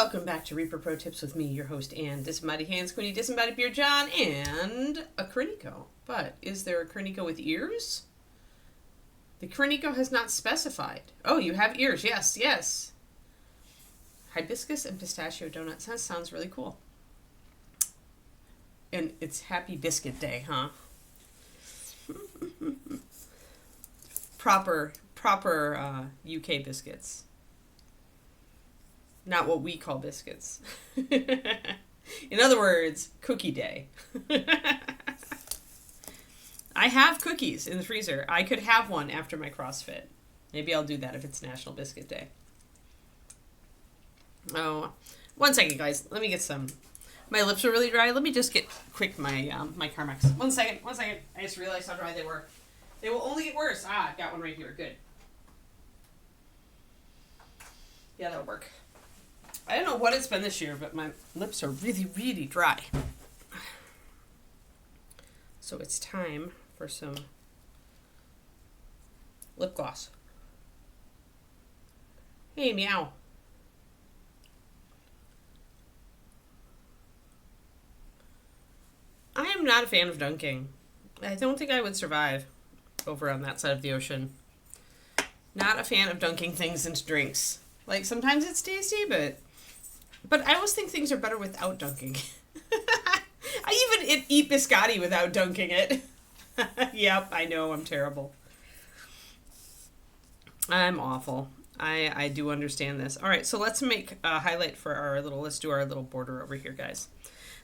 Welcome back to Reaper Pro Tips with me, your host, Ann. Disembodied Hands, Queenie, Disembodied Beard John, and a Crinico. But is there a Crinico with ears? The Crinico has not specified. Oh, you have ears. Yes, yes. Hibiscus and pistachio donuts. That sounds really cool. And it's Happy Biscuit Day, huh? proper UK biscuits. Not what we call biscuits. In other words, cookie day. I have cookies in the freezer. I could have one after my CrossFit. Maybe I'll do that if it's National Biscuit Day. Oh, one second, guys. Let me get some. My lips are really dry. Let me just get quick my my Carmex. One second. I just realized how dry they were. They will only get worse. Ah, I've got one right here. Good. Yeah, that'll work. I don't know what it's been this year, but my lips are really, really dry. So it's time for some lip gloss. Hey, meow. I am not a fan of dunking. I don't think I would survive over on that side of the ocean. Not a fan of dunking things into drinks. Like, sometimes it's tasty, but I always think things are better without dunking. I even eat biscotti without dunking it. Yep, I know, I'm terrible. I'm awful. I do understand this. All right, so let's make a highlight for let's do our little border over here, guys.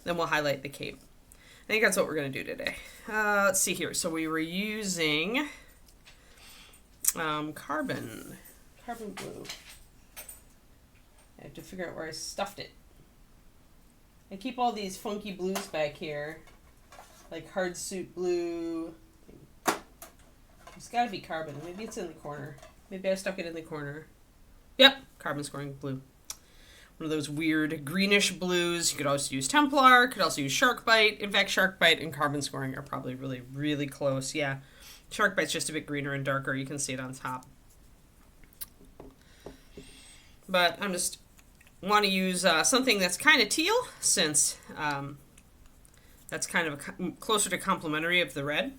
Then we'll highlight the cape. I think that's what we're going to do today. Let's see here. So we were using carbon blue. I have to figure out where I stuffed it. I keep all these funky blues back here, like hard suit blue. It's got to be carbon. Maybe it's in the corner. Maybe I stuck it in the corner. Yep, carbon scoring blue. One of those weird greenish blues. You could also use Templar. Could also use Shark Bite. In fact, Shark Bite and carbon scoring are probably really, really close. Yeah, Shark Bite's just a bit greener and darker. You can see it on top. But I'm just want to use something that's kind of teal, since that's kind of closer to complementary of the red.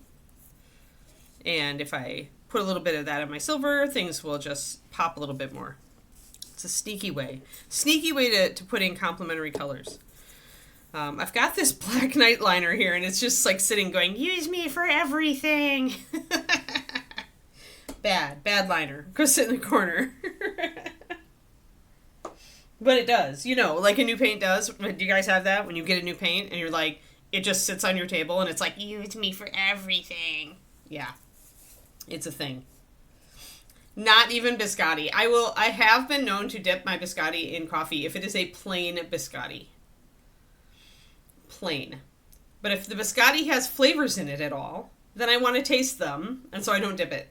And if I put a little bit of that in my silver, things will just pop a little bit more. It's a sneaky way to put in complementary colors. I've got this black night liner here, and it's just like sitting going, use me for everything. Bad liner. Go sit in the corner. But it does, like a new paint does. Do you guys have that? When you get a new paint and you're like, it just sits on your table and it's like, use me for everything. Yeah, it's a thing. Not even biscotti. I have been known to dip my biscotti in coffee if it is a plain biscotti. Plain. But if the biscotti has flavors in it at all, then I want to taste them, and so I don't dip it.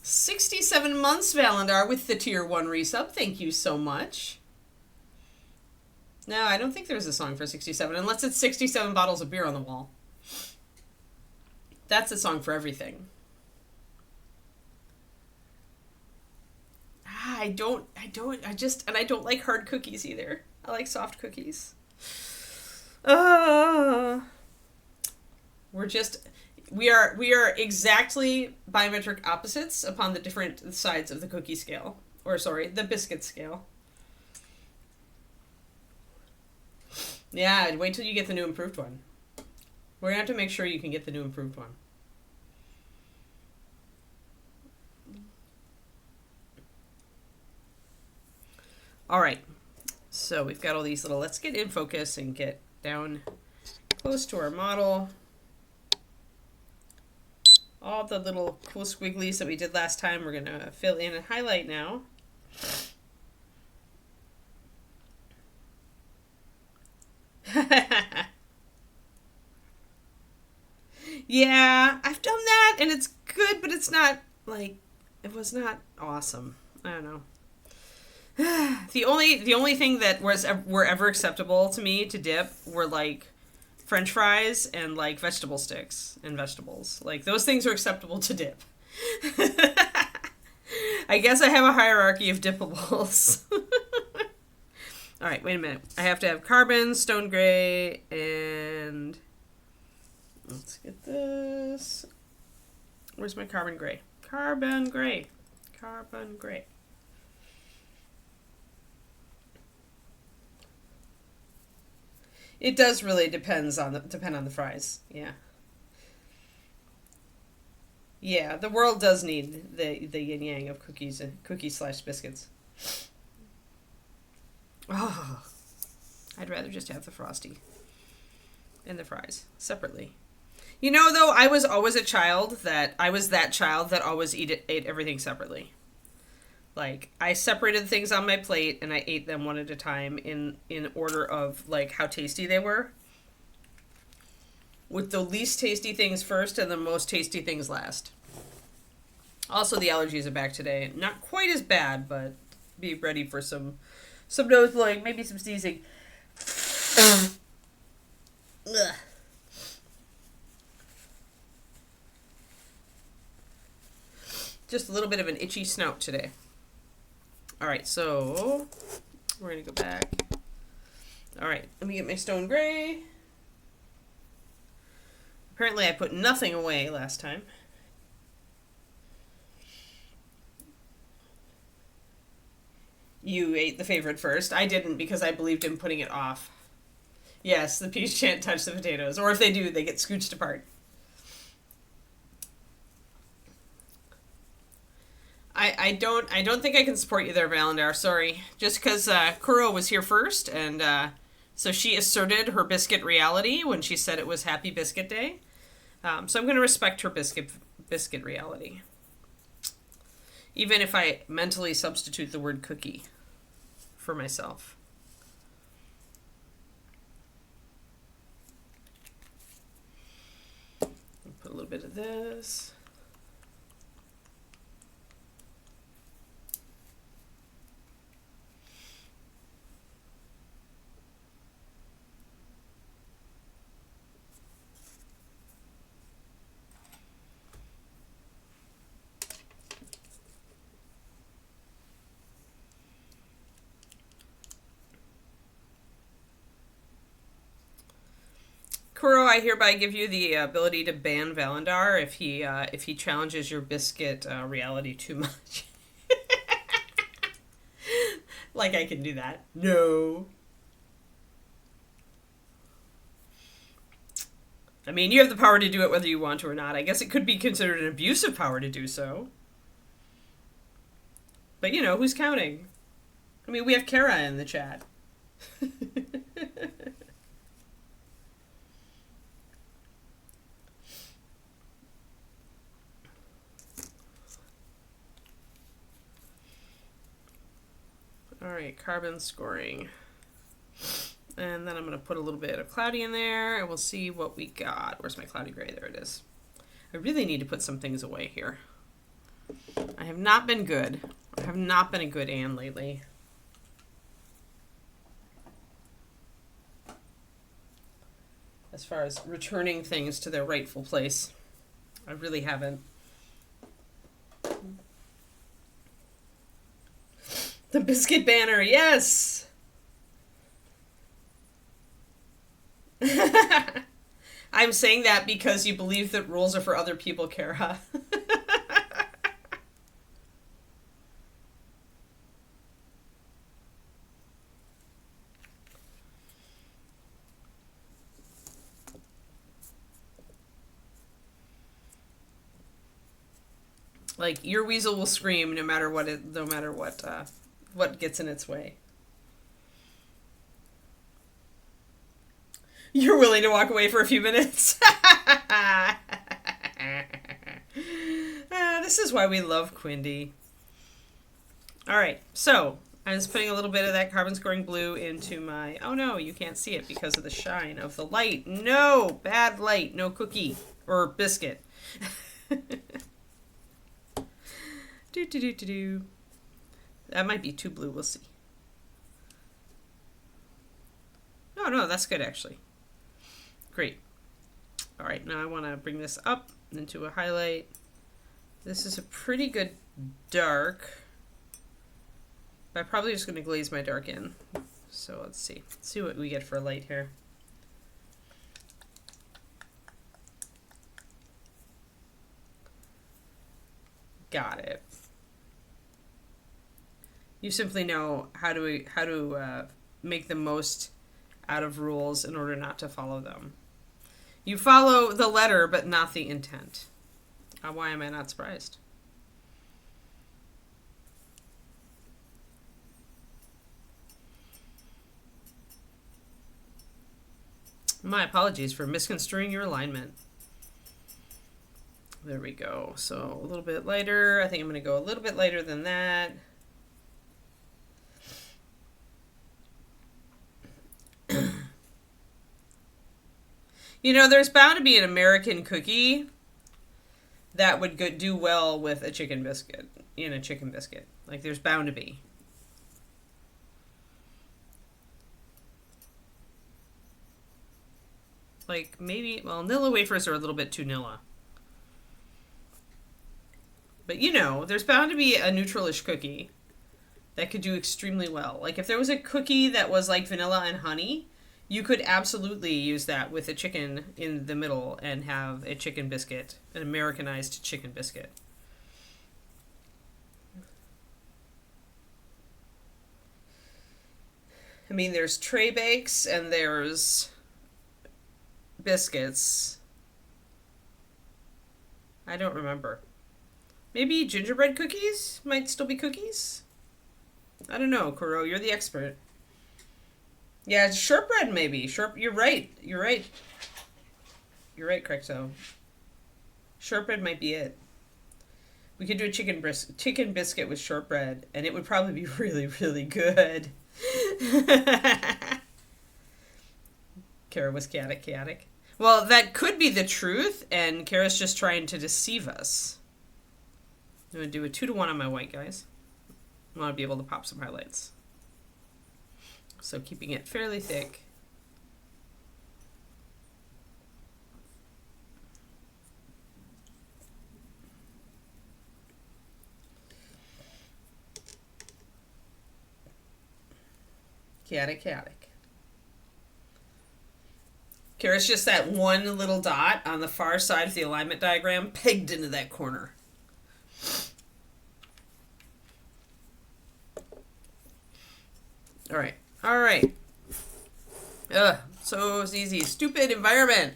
67 months, Valendar, with the Tier 1 resub. Thank you so much. No, I don't think there's a song for 67, unless it's 67 bottles of beer on the wall. That's a song for everything. I don't like hard cookies either. I like soft cookies. We are exactly biometric opposites upon the different sides of the cookie scale. The biscuit scale. Yeah, wait till you get the new improved one. We're going to have to make sure you can get the new improved one. All right. So we've got all these little, let's get in focus and get down close to our model. All the little cool squigglies that we did last time, we're going to fill in and highlight now. Yeah, I've done that, and it's good, but it's not, it was not awesome. I don't know. The only thing that were ever acceptable to me to dip were, French fries and, vegetable sticks and vegetables. Those things are acceptable to dip. I guess I have a hierarchy of dippables. All right, wait a minute. I have to have carbon, stone gray, and let's get this. Where's my carbon gray? Carbon gray. Carbon gray. It does really depend on the fries. Yeah. Yeah, the world does need the yin yang of cookies and cookies/biscuits. Oh, I'd rather just have the Frosty and the fries separately. You know, though, I was always that child that always ate everything separately. Like, I separated things on my plate and I ate them one at a time in order of, like, how tasty they were. With the least tasty things first and the most tasty things last. Also, the allergies are back today. Not quite as bad, but be ready for some nose blowing, maybe some sneezing. Ugh. Just a little bit of an itchy snout today. All right, so we're going to go back. All right, let me get my stone gray. Apparently I put nothing away last time. You ate the favorite first. I didn't because I believed in putting it off. Yes, the peas shan't touch the potatoes. Or if they do, they get scooched apart. I don't think I can support you there, Valandar. Sorry. Just because Kuro was here first, and so she asserted her biscuit reality when she said it was Happy Biscuit Day. So I'm going to respect her biscuit reality. Even if I mentally substitute the word cookie for myself. Put a little bit of this. Kuro, I hereby give you the ability to ban Valandar if he challenges your biscuit reality too much. Like I can do that. No. I mean, you have the power to do it whether you want to or not. I guess it could be considered an abusive power to do so. But, you know, who's counting? I mean, we have Kara in the chat. Alright, carbon scoring. And then I'm going to put a little bit of cloudy in there, and we'll see what we got. Where's my cloudy gray? There it is. I really need to put some things away here. I have not been good. I have not been a good Anne lately. As far as returning things to their rightful place. I really haven't. The biscuit banner, yes! I'm saying that because you believe that rules are for other people, Kara. Like, your weasel will scream no matter what what gets in its way. You're willing to walk away for a few minutes? This is why we love Quindy. Alright, so I'm just putting a little bit of that carbon scoring blue into my... Oh no, you can't see it because of the shine of the light. No! Bad light. No cookie. Or biscuit. Do. That might be too blue. We'll see. Oh, no, that's good, actually. Great. All right, now I want to bring this up into a highlight. This is a pretty good dark. But I'm probably just going to glaze my dark in. So let's see. Let's see what we get for light here. Got it. You simply know how to make the most out of rules in order not to follow them. You follow the letter, but not the intent. Why am I not surprised? My apologies for misconstruing your alignment. There we go. So a little bit lighter. I think I'm going to go a little bit lighter than that. You know, there's bound to be an American cookie that would do well with a chicken biscuit, in a chicken biscuit. Like, there's bound to be. Like, maybe, well, Nilla wafers are a little bit too Nilla. But, you know, there's bound to be a neutralish cookie that could do extremely well. Like, if there was a cookie that was like vanilla and honey, you could absolutely use that with a chicken in the middle and have a chicken biscuit, an Americanized chicken biscuit. I mean, there's tray bakes and there's biscuits. I don't remember. Maybe gingerbread cookies might still be cookies? I don't know, Kuro, you're the expert. Yeah, shortbread maybe. You're right. You're right. You're right, Crecto. Shortbread might be it. We could do a chicken biscuit with shortbread, and it would probably be really, really good. Kara was chaotic. Well, that could be the truth, and Kara's just trying to deceive us. I'm going to do a 2-to-1 on my white, guys. I want to be able to pop some highlights. So keeping it fairly thick. Chaotic. Kara's just that one little dot on the far side of the alignment diagram pegged into that corner. All right. Ugh, so easy. Stupid environment.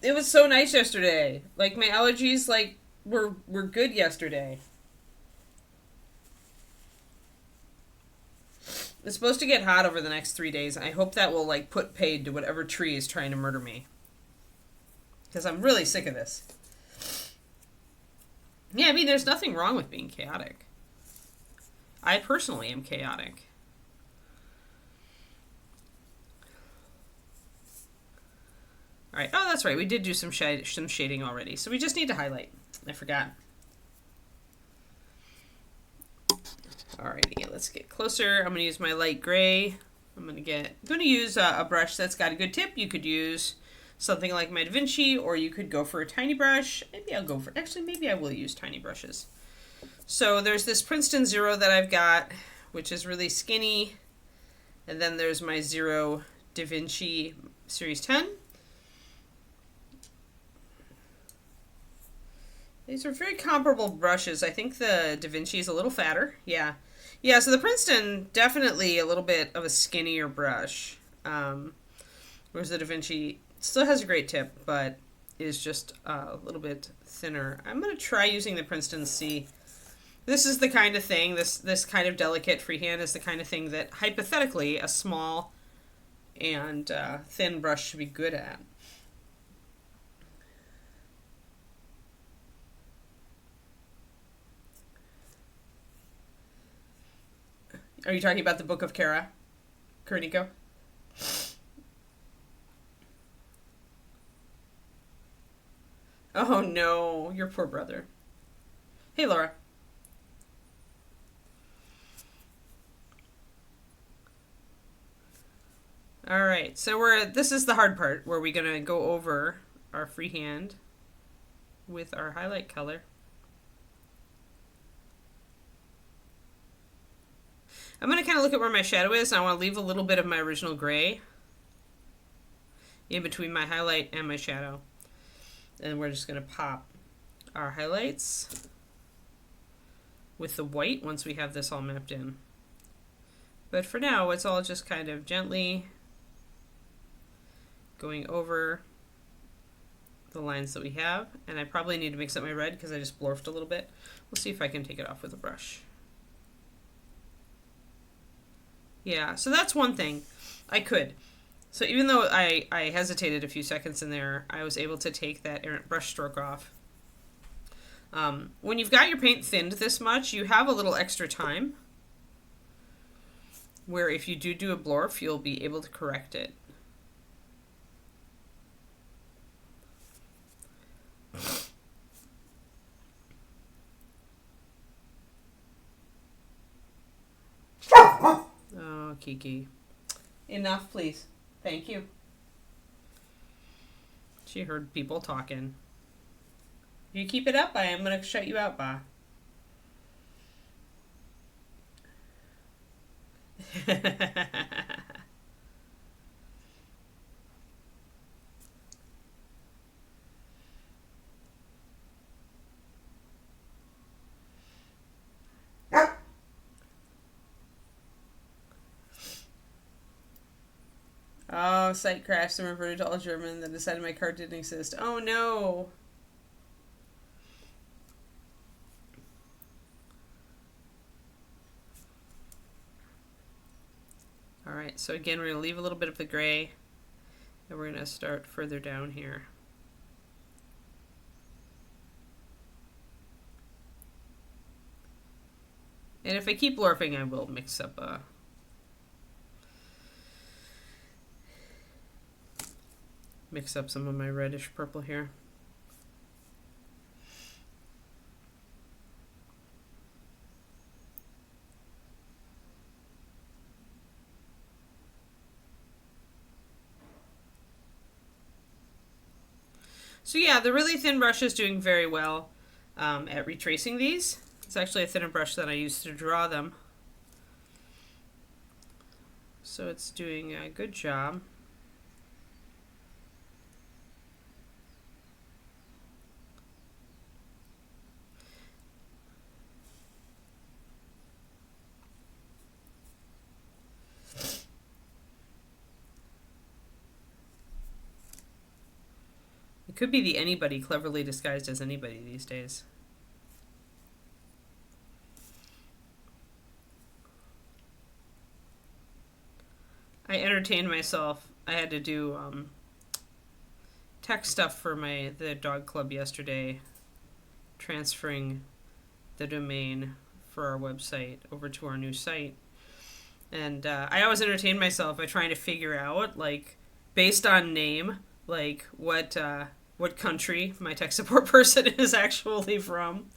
It was so nice yesterday. Like, my allergies, like, were good yesterday. It's supposed to get hot over the next 3 days. I hope that will, like, put paid to whatever tree is trying to murder me. Because I'm really sick of this. Yeah, I mean, there's nothing wrong with being chaotic. I personally am chaotic. All right. Oh, that's right. We did do some shading already. So we just need to highlight. I forgot. Alrighty, let's get closer. I'm going to use my light gray. I'm going to use a brush that's got a good tip. You could use something like my Da Vinci, or you could go for a tiny brush. Maybe I will use tiny brushes. So there's this Princeton Zero that I've got, which is really skinny. And then there's my Zero Da Vinci Series 10. These are very comparable brushes. I think the Da Vinci is a little fatter. Yeah, so the Princeton, definitely a little bit of a skinnier brush. Whereas the Da Vinci still has a great tip, but is just a little bit thinner. I'm going to try using the Princeton C. This is the kind of thing, this kind of delicate freehand is the kind of thing that hypothetically a small and thin brush should be good at. Are you talking about the Book of Kara, Kuroniko? Oh no, your poor brother. Hey, Laura. All right, so this is the hard part where we're gonna go over our freehand. with our highlight color. I'm going to kind of look at where my shadow is, and I want to leave a little bit of my original gray in between my highlight and my shadow. And we're just going to pop our highlights with the white once we have this all mapped in. But for now, it's all just kind of gently going over the lines that we have. And I probably need to mix up my red because I just blorfed a little bit. We'll see if I can take it off with a brush. Yeah, so that's one thing. I could. So even though I hesitated a few seconds in there, I was able to take that errant brush stroke off. When you've got your paint thinned this much, you have a little extra time where if you do a blorf, you'll be able to correct it. Oh, Kiki. Enough, please. Thank you. She heard people talking. If you keep it up, I am going to shut you out, Ba. Oh, site crashed and reverted to all German, then decided my card didn't exist. Oh no! Alright, so again we're going to leave a little bit of the gray, and we're going to start further down here. And if I keep blorfing, I will mix up some of my reddish purple here. So yeah, the really thin brush is doing very well at retracing these. It's actually a thinner brush than I used to draw them. So it's doing a good job. It could be the anybody cleverly disguised as anybody these days. I entertained myself. I had to do tech stuff for the dog club yesterday, transferring the domain for our website over to our new site. And I always entertain myself by trying to figure out, like, based on name, like what country my tech support person is actually from.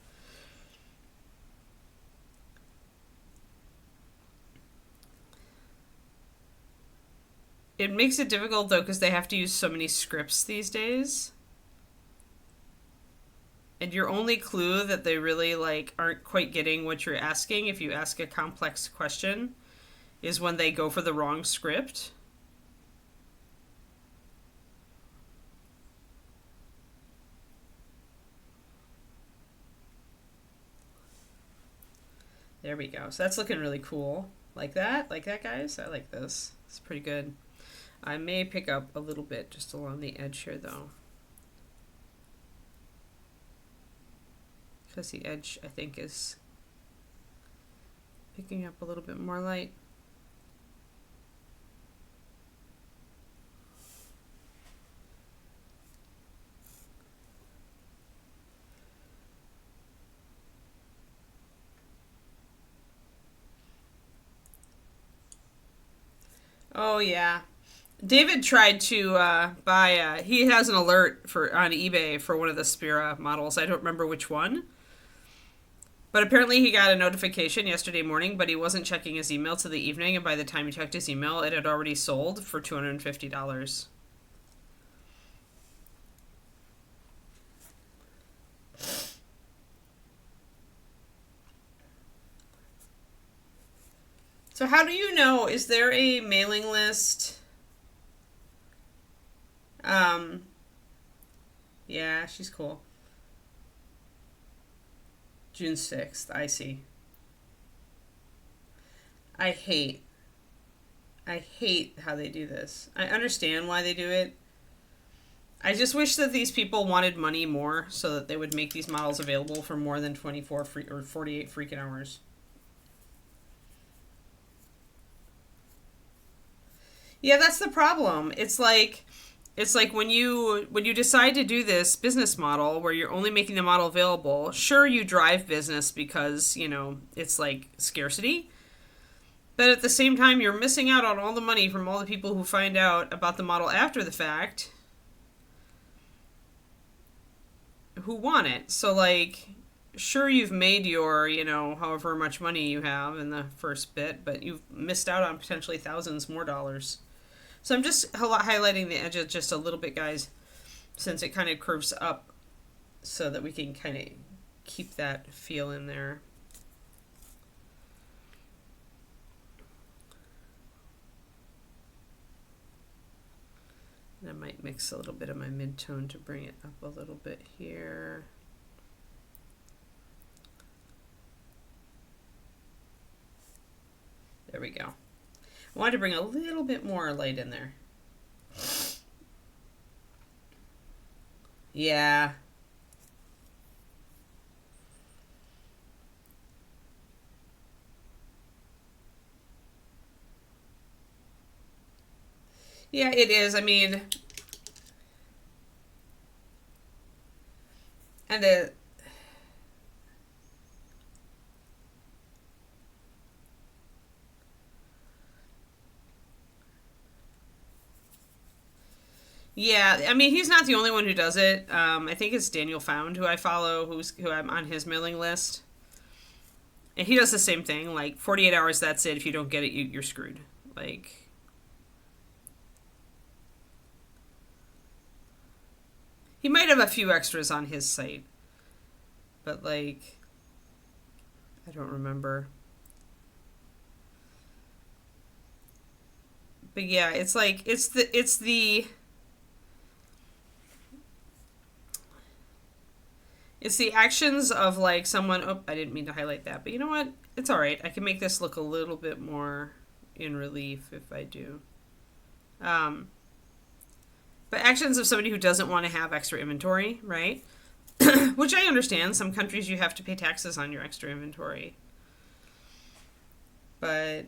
It makes it difficult though because they have to use so many scripts these days. And your only clue that they really aren't quite getting what you're asking if you ask a complex question is when they go for the wrong script. There we go. So that's looking really cool. Like that, guys? I like this. It's pretty good. I may pick up a little bit just along the edge here, though. Because the edge, I think, is picking up a little bit more light. Oh yeah, David tried to buy. He has an alert on eBay for one of the Spira models. I don't remember which one, but apparently he got a notification yesterday morning. But he wasn't checking his email till the evening, and by the time he checked his email, it had already sold for $250. how do you know? Is there a mailing list? Yeah, she's cool. June 6th, I see. I hate how they do this. I understand why they do it. I just wish that these people wanted money more so that they would make these models available for more than 24 or 48 freaking hours. Yeah, that's the problem. It's like when you decide to do this business model where you're only making the model available, sure you drive business because, it's like scarcity. But at the same time, you're missing out on all the money from all the people who find out about the model after the fact who want it. So, like, sure, you've made your, however much money you have in the first bit, but you've missed out on potentially thousands more dollars. So I'm just highlighting the edges just a little bit, guys, since it kind of curves up so that we can kind of keep that feel in there. And I might mix a little bit of my mid-tone to bring it up a little bit here. There we go. I wanted to bring a little bit more light in there. Yeah. Yeah, it is. I mean, and yeah, I mean, he's not the only one who does it. I think it's Daniel Found, who I follow, who I'm on his mailing list. And he does the same thing. Like, 48 hours, that's it. If you don't get it, you're screwed. Like, he might have a few extras on his site. But, like, I don't remember. But yeah, it's like, it's the actions of like someone. Oh, I didn't mean to highlight that, but you know what? It's all right. I can make this look a little bit more in relief if I do. But actions of somebody who doesn't want to have extra inventory, right? Which I understand. Some countries you have to pay taxes on your extra inventory. But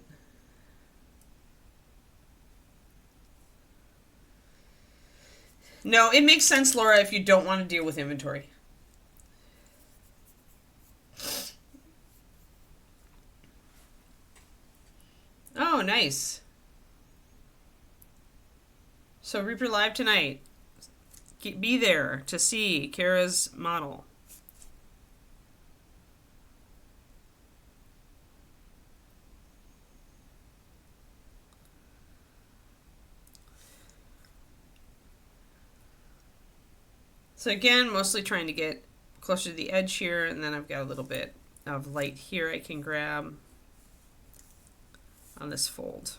no, it makes sense, Laura, if you don't want to deal with inventory. Oh, nice. So Reaper Live tonight. Be there to see Kara's model. So again, mostly trying to get closer to the edge here, and then I've got a little bit of light here I can grab on this fold.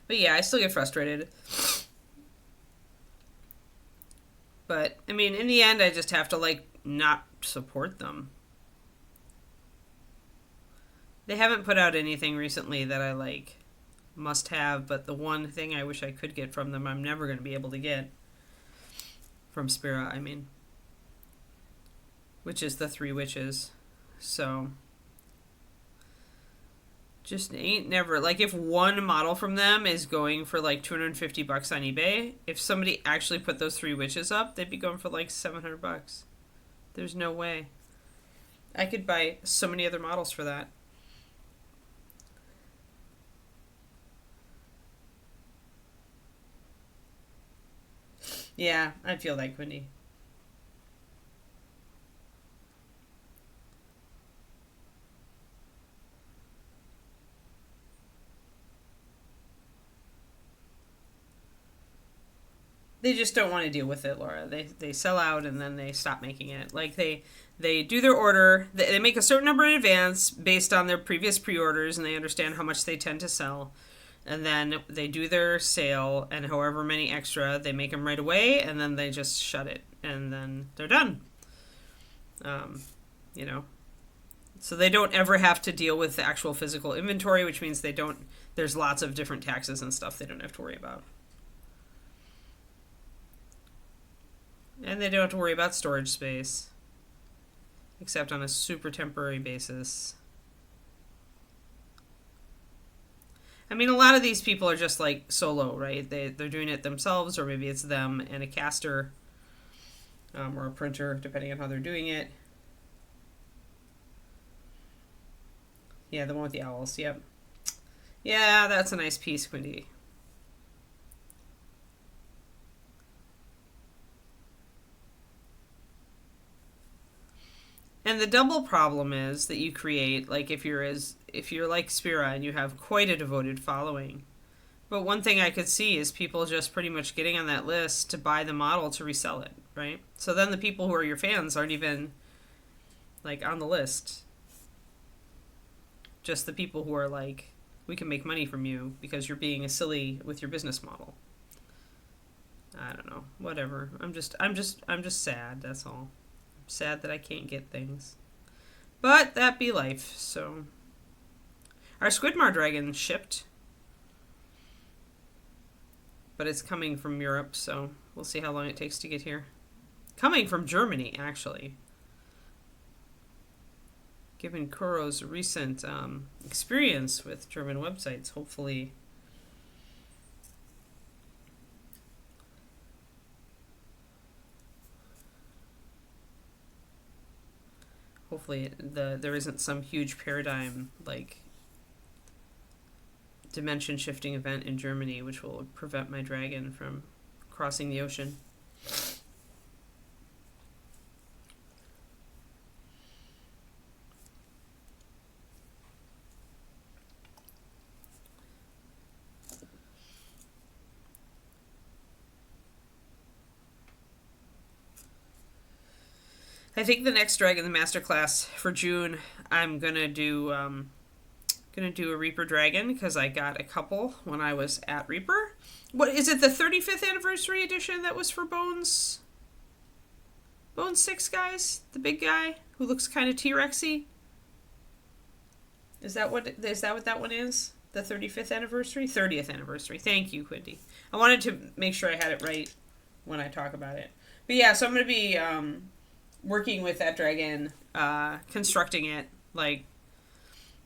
But yeah, I still get frustrated. But, I mean, in the end, I just have to, like, not support them. They haven't put out anything recently that I, like, must have, but the one thing I wish I could get from them, I'm never going to be able to get. From Spira, I mean. Which is the Three Witches. So just ain't never. Like, if one model from them is going for like $250 on eBay, if somebody actually put those Three Witches up, they'd be going for like $700. There's no way. I could buy so many other models for that. Yeah, I feel like Wendy. They just don't want to deal with it, Laura. They sell out and then they stop making it. Like they do their order. They make a certain number in advance based on their previous pre-orders, and they understand how much they tend to sell. And then they do their sale, and however many extra, they make them right away, and then they just shut it, and then they're done. You know, so they don't ever have to deal with the actual physical inventory, which means they don't. There's lots of different taxes and stuff they don't have to worry about. And they don't have to worry about storage space, except on a super temporary basis. I mean, a lot of these people are just like solo, right? They're doing it themselves, or maybe it's them and a caster or a printer, depending on how they're doing it. Yeah, the one with the owls, yep. Yeah, that's a nice piece, Quindy. And the double problem is that you create, like if you're like Spira and you have quite a devoted following. But one thing I could see is people just pretty much getting on that list to buy the model to resell it, right? So then the people who are your fans aren't even like on the list. Just the people who are like, we can make money from you because you're being a silly with your business model. I don't know. Whatever. I'm just sad, that's all. Sad that I can't get things. But that be life, so. Our Squidmar dragon shipped. But it's coming from Europe, so we'll see how long it takes to get here. Coming from Germany, actually. Given Kuro's recent experience with German websites, hopefully there isn't some huge paradigm like dimension shifting event in Germany which will prevent my dragon from crossing the ocean. I think the next Dragon Masterclass for June, I'm gonna do a Reaper Dragon because I got a couple when I was at Reaper. What is it? The 35th anniversary edition that was for Bones? Bones 6 guys, the big guy who looks kind of T-Rexy. Is that what that one is? The 35th anniversary, 30th anniversary. Thank you, Quindy. I wanted to make sure I had it right when I talk about it. But yeah, so I'm gonna be working with that dragon, constructing it, like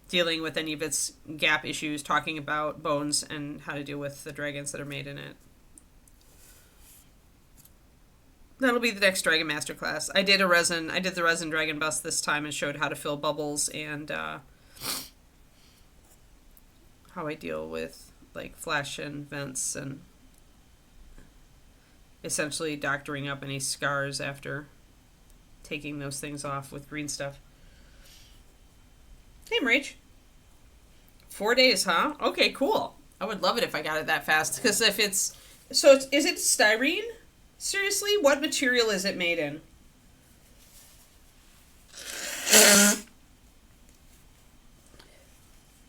dealing with any of its gap issues, talking about Bones and how to deal with the dragons that are made in it. That'll be the next Dragon Masterclass. I did the resin dragon bust this time and showed how to fill bubbles and how I deal with like flash and vents and essentially doctoring up any scars after taking those things off with green stuff. Hey, Rach. 4 days, huh? Okay, cool. I would love it if I got it that fast. Because if is it styrene? Seriously? What material is it made in?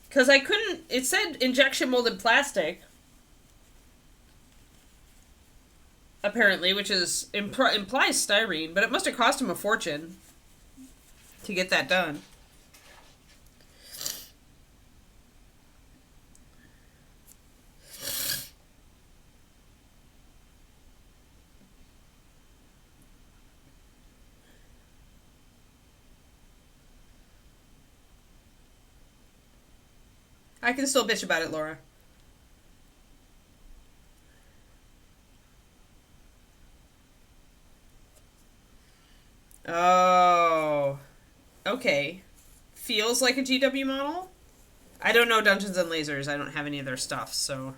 Because I couldn't, it said injection molded plastic. Apparently, which is implies styrene, but it must have cost him a fortune to get that done. I can still bitch about it, Laura. Oh, okay. Feels like a GW model? I don't know Dungeons and Lasers. I don't have any of their stuff, so.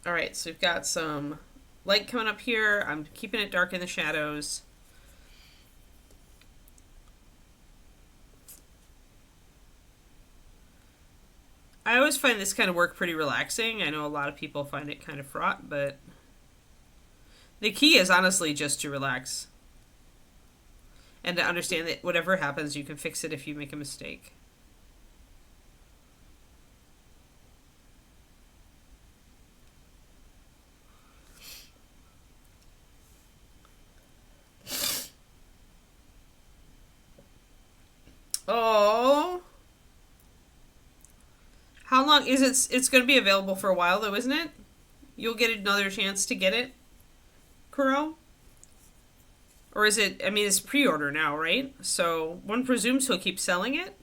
Alright, so we've got some light coming up here. I'm keeping it dark in the shadows. I always find this kind of work pretty relaxing. I know a lot of people find it kind of fraught, but the key is honestly just to relax and to understand that whatever happens, you can fix it if you make a mistake. Oh. How long is it? It's going to be available for a while though, isn't it? You'll get another chance to get it, Kuro? Or is it, I mean, it's pre-order now, right? So one presumes he'll keep selling it?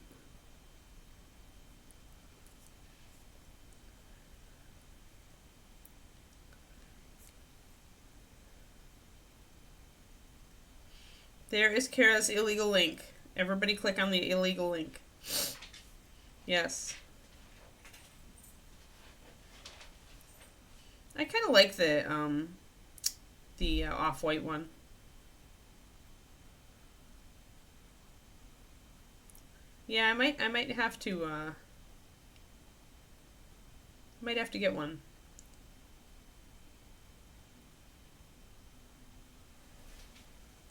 There is Kara's illegal link. Everybody click on the illegal link. Yes. I kind of like the off-white one. Yeah, I might have to get one.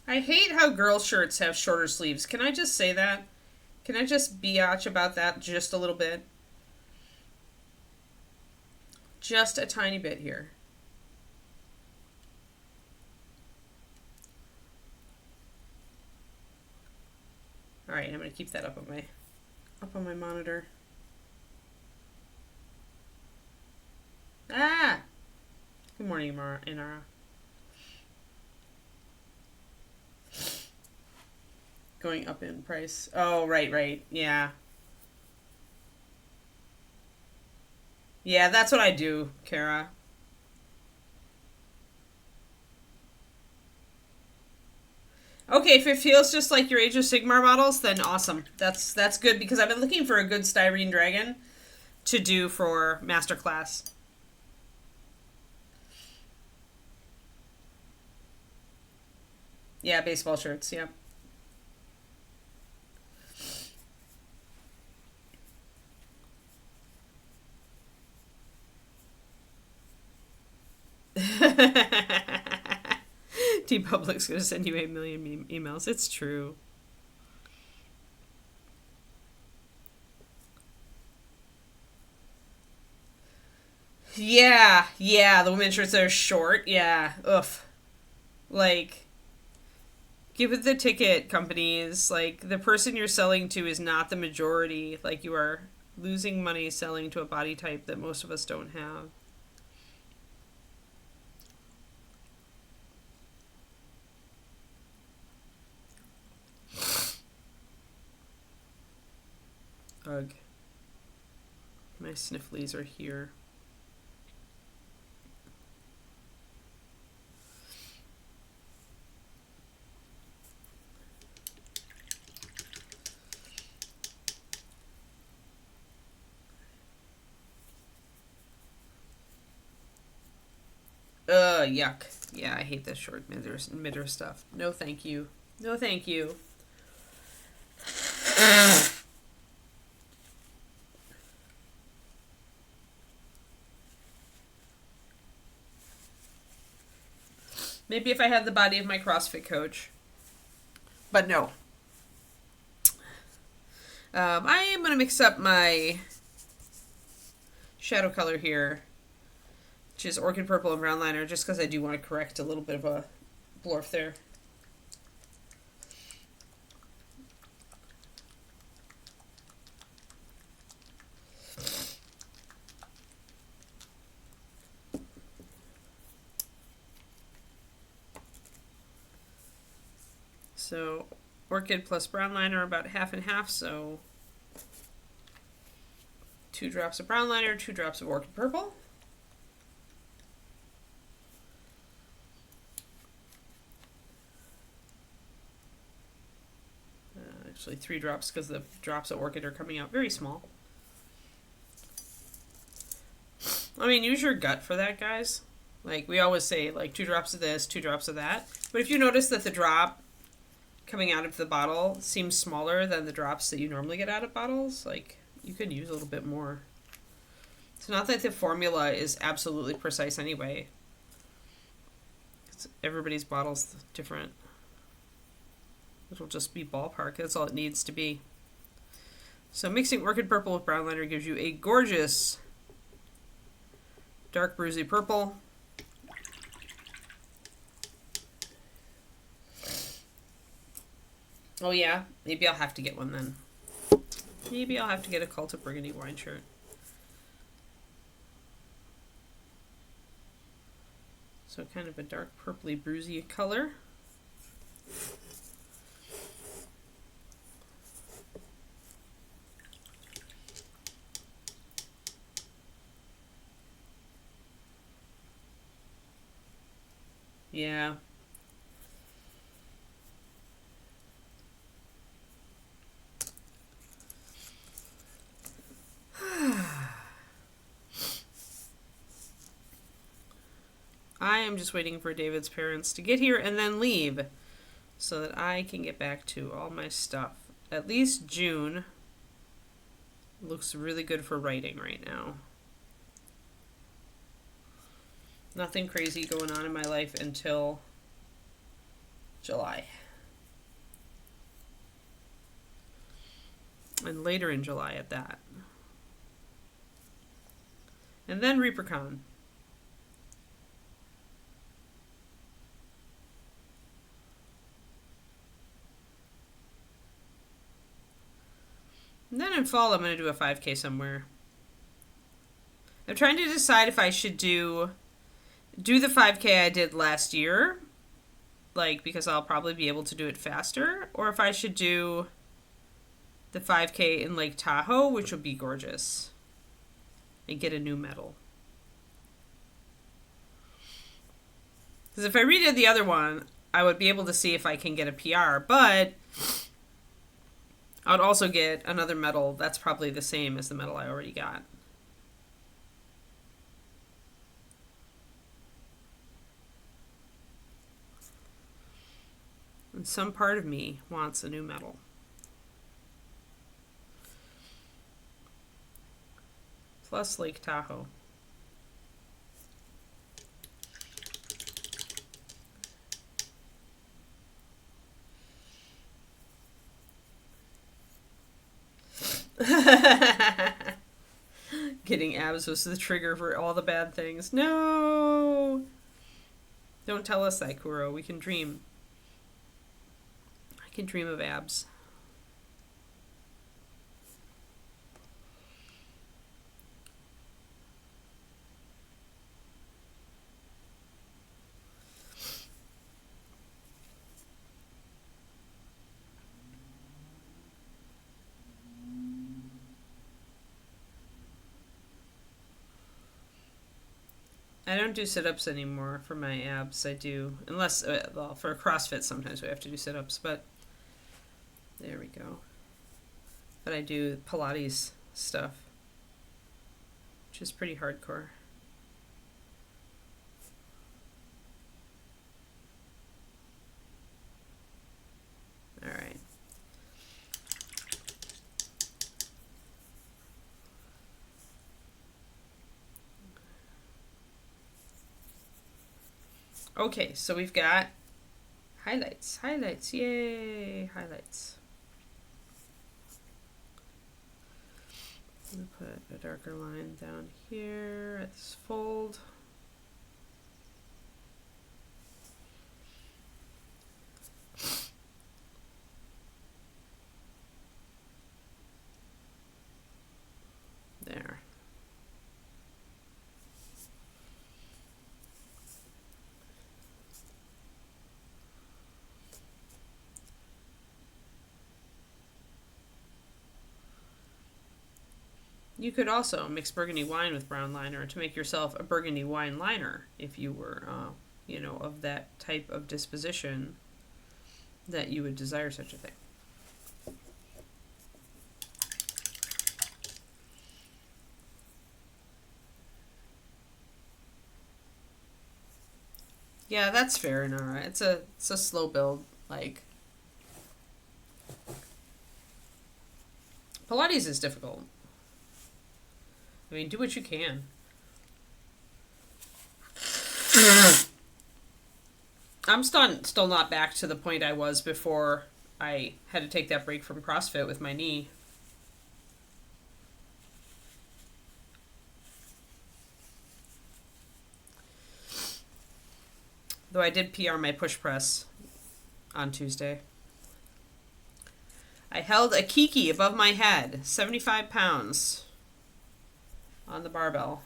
I hate how girl shirts have shorter sleeves. Can I just say that? Can I just biatch about that just a little bit? Just a tiny bit here. All right, I'm going to keep that up on my monitor. Ah! Good morning, Inara. Going up in price. Oh, right. Yeah. Yeah, that's what I do, Kara. Okay, if it feels just like your Age of Sigmar models, then awesome. That's good, because I've been looking for a good styrene dragon to do for Masterclass. Yeah, baseball shirts, yeah. T-Public's gonna send you 8 million emails. It's true. Yeah, the women's shirts that are short. Yeah, ugh. Like, give it the ticket, companies. Like, the person you're selling to is not the majority. Like, you are losing money selling to a body type that most of us don't have. Ugh. My snifflies are here. Yuck. Yeah, I hate this short midder stuff. No thank you. No thank you. Maybe if I had the body of my CrossFit coach. But no. I am going to mix up my shadow color here, which is Orchid Purple and Brown Liner, just because I do want to correct a little bit of a blorf there. So Orchid plus Brown Liner about half and half, so 2 drops of Brown Liner, 2 drops of Orchid Purple. Actually 3 drops, because the drops of Orchid are coming out very small. I mean, use your gut for that, guys. Like, we always say, like, 2 drops of this, 2 drops of that. But if you notice that the drop coming out of the bottle seems smaller than the drops that you normally get out of bottles, like, you could use a little bit more. It's not that the formula is absolutely precise anyway. Everybody's bottle's different. It'll just be ballpark. That's all it needs to be. So mixing Orchid Purple with Brown Liner gives you a gorgeous dark bruisey purple. Oh yeah, maybe I'll have to get one then. Maybe I'll have to get a Cult of Burgundy wine shirt. So kind of a dark purpley bruisey color. Yeah. I am just waiting for David's parents to get here and then leave so that I can get back to all my stuff. At least June looks really good for writing right now. Nothing crazy going on in my life until July. And later in July at that. And then ReaperCon. And then in fall, I'm going to do a 5K somewhere. I'm trying to decide if I should do the 5K I did last year, like, because I'll probably be able to do it faster, or if I should do the 5K in Lake Tahoe, which would be gorgeous, and get a new medal. Because if I redid the other one, I would be able to see if I can get a PR, but I would also get another medal that's probably the same as the medal I already got. And some part of me wants a new medal. Plus Lake Tahoe. Getting abs was the trigger for all the bad things. No! Don't tell us that, Kuro. We can dream. I can dream of abs. I don't do sit-ups anymore for my abs. I do, unless, well, for CrossFit sometimes we have to do sit-ups, but there we go. But I do Pilates stuff, which is pretty hardcore. All right. Okay, so we've got highlights, yay, highlights. I'm gonna put a darker line down here at this fold. There. You could also mix burgundy wine with brown liner to make yourself a burgundy wine liner if you were, you know, of that type of disposition that you would desire such a thing. Yeah, that's fair, Nara. It's a slow build. Like, Pilates is difficult. I mean, do what you can. I'm still not back to the point I was before I had to take that break from CrossFit with my knee. Though I did PR my push press on Tuesday. I held a kiki above my head, 75 pounds on the barbell.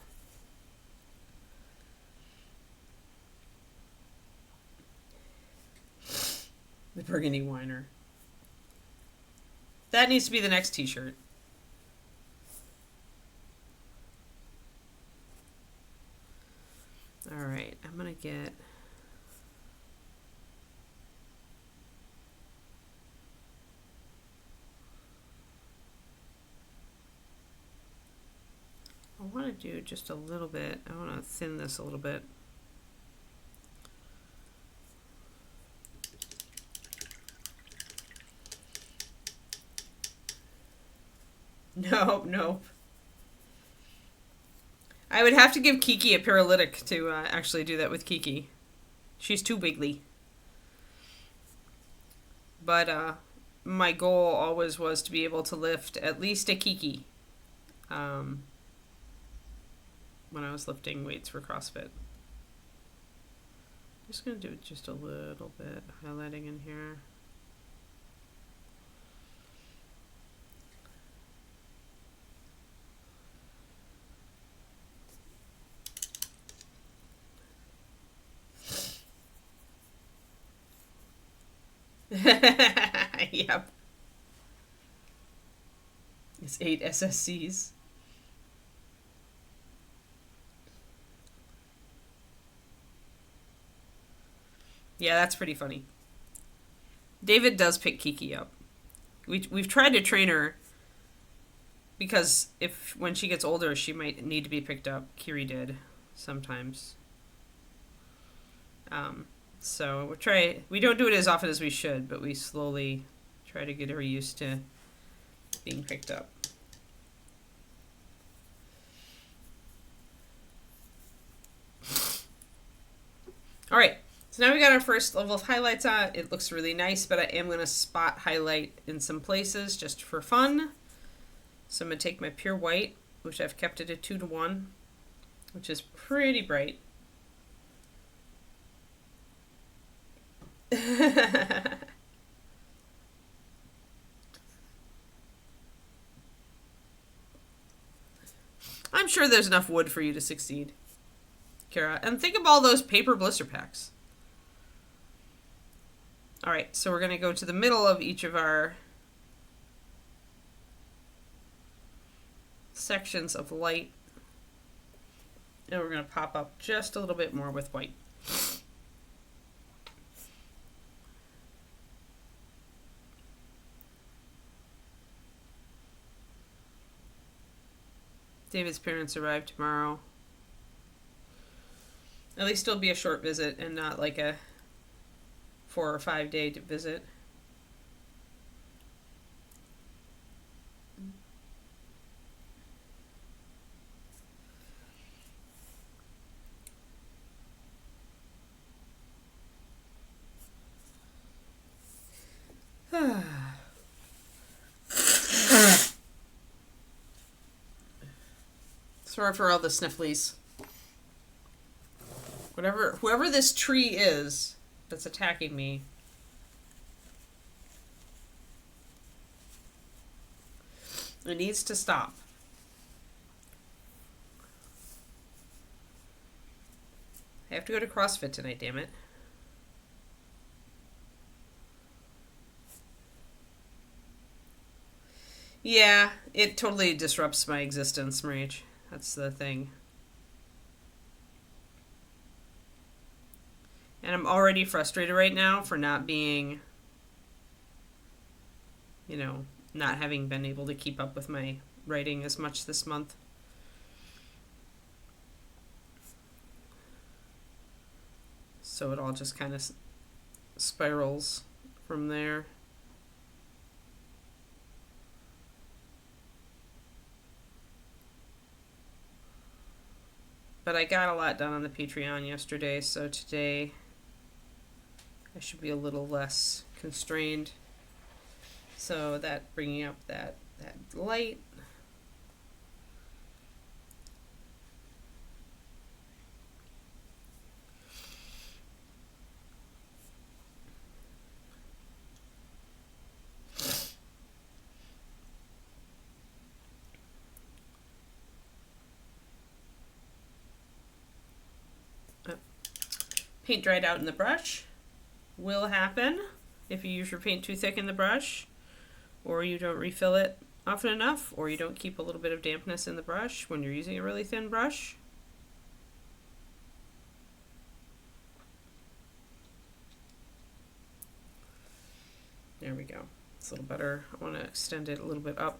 The Burgundy Whiner. That needs to be the next t-shirt. All right, I'm going to get... I want to do just a little bit. I want to thin this a little bit. Nope. I would have to give Kiki a paralytic to actually do that with Kiki. She's too wiggly. But my goal always was to be able to lift at least a Kiki when I was lifting weights for CrossFit. I'm just going to do just a little bit highlighting in here. Yep. It's 8 SSCs. Yeah, that's pretty funny. David does pick Kiki up. We've tried to train her because when she gets older, she might need to be picked up. Kiri did sometimes. So we don't do it as often as we should, but we slowly try to get her used to being picked up. All right, so now we got our first level of highlights on. It looks really nice, but I am going to spot highlight in some places just for fun. So I'm going to take my pure white, which I've kept it at 2:1, which is pretty bright. I'm sure there's enough wood for you to succeed, Kara. And think of all those paper blister packs. All right, so we're going to go to the middle of each of our sections of light. And we're going to pop up just a little bit more with white. David's parents arrive tomorrow. At least it'll be a short visit and not like a 4 or 5 day visit. Sorry for all the snifflies. Whoever this tree is that's attacking me. It needs to stop. I have to go to CrossFit tonight, damn it. Yeah, it totally disrupts my existence, Marich. That's the thing. And I'm already frustrated right now for not being, not having been able to keep up with my writing as much this month. So it all just kind of spirals from there. But I got a lot done on the Patreon yesterday, so today I should be a little less constrained. So that bringing up that light. Paint dried out in the brush will happen if you use your paint too thick in the brush, or you don't refill it often enough, or you don't keep a little bit of dampness in the brush when you're using a really thin brush. There we go. It's a little better. I want to extend it a little bit up.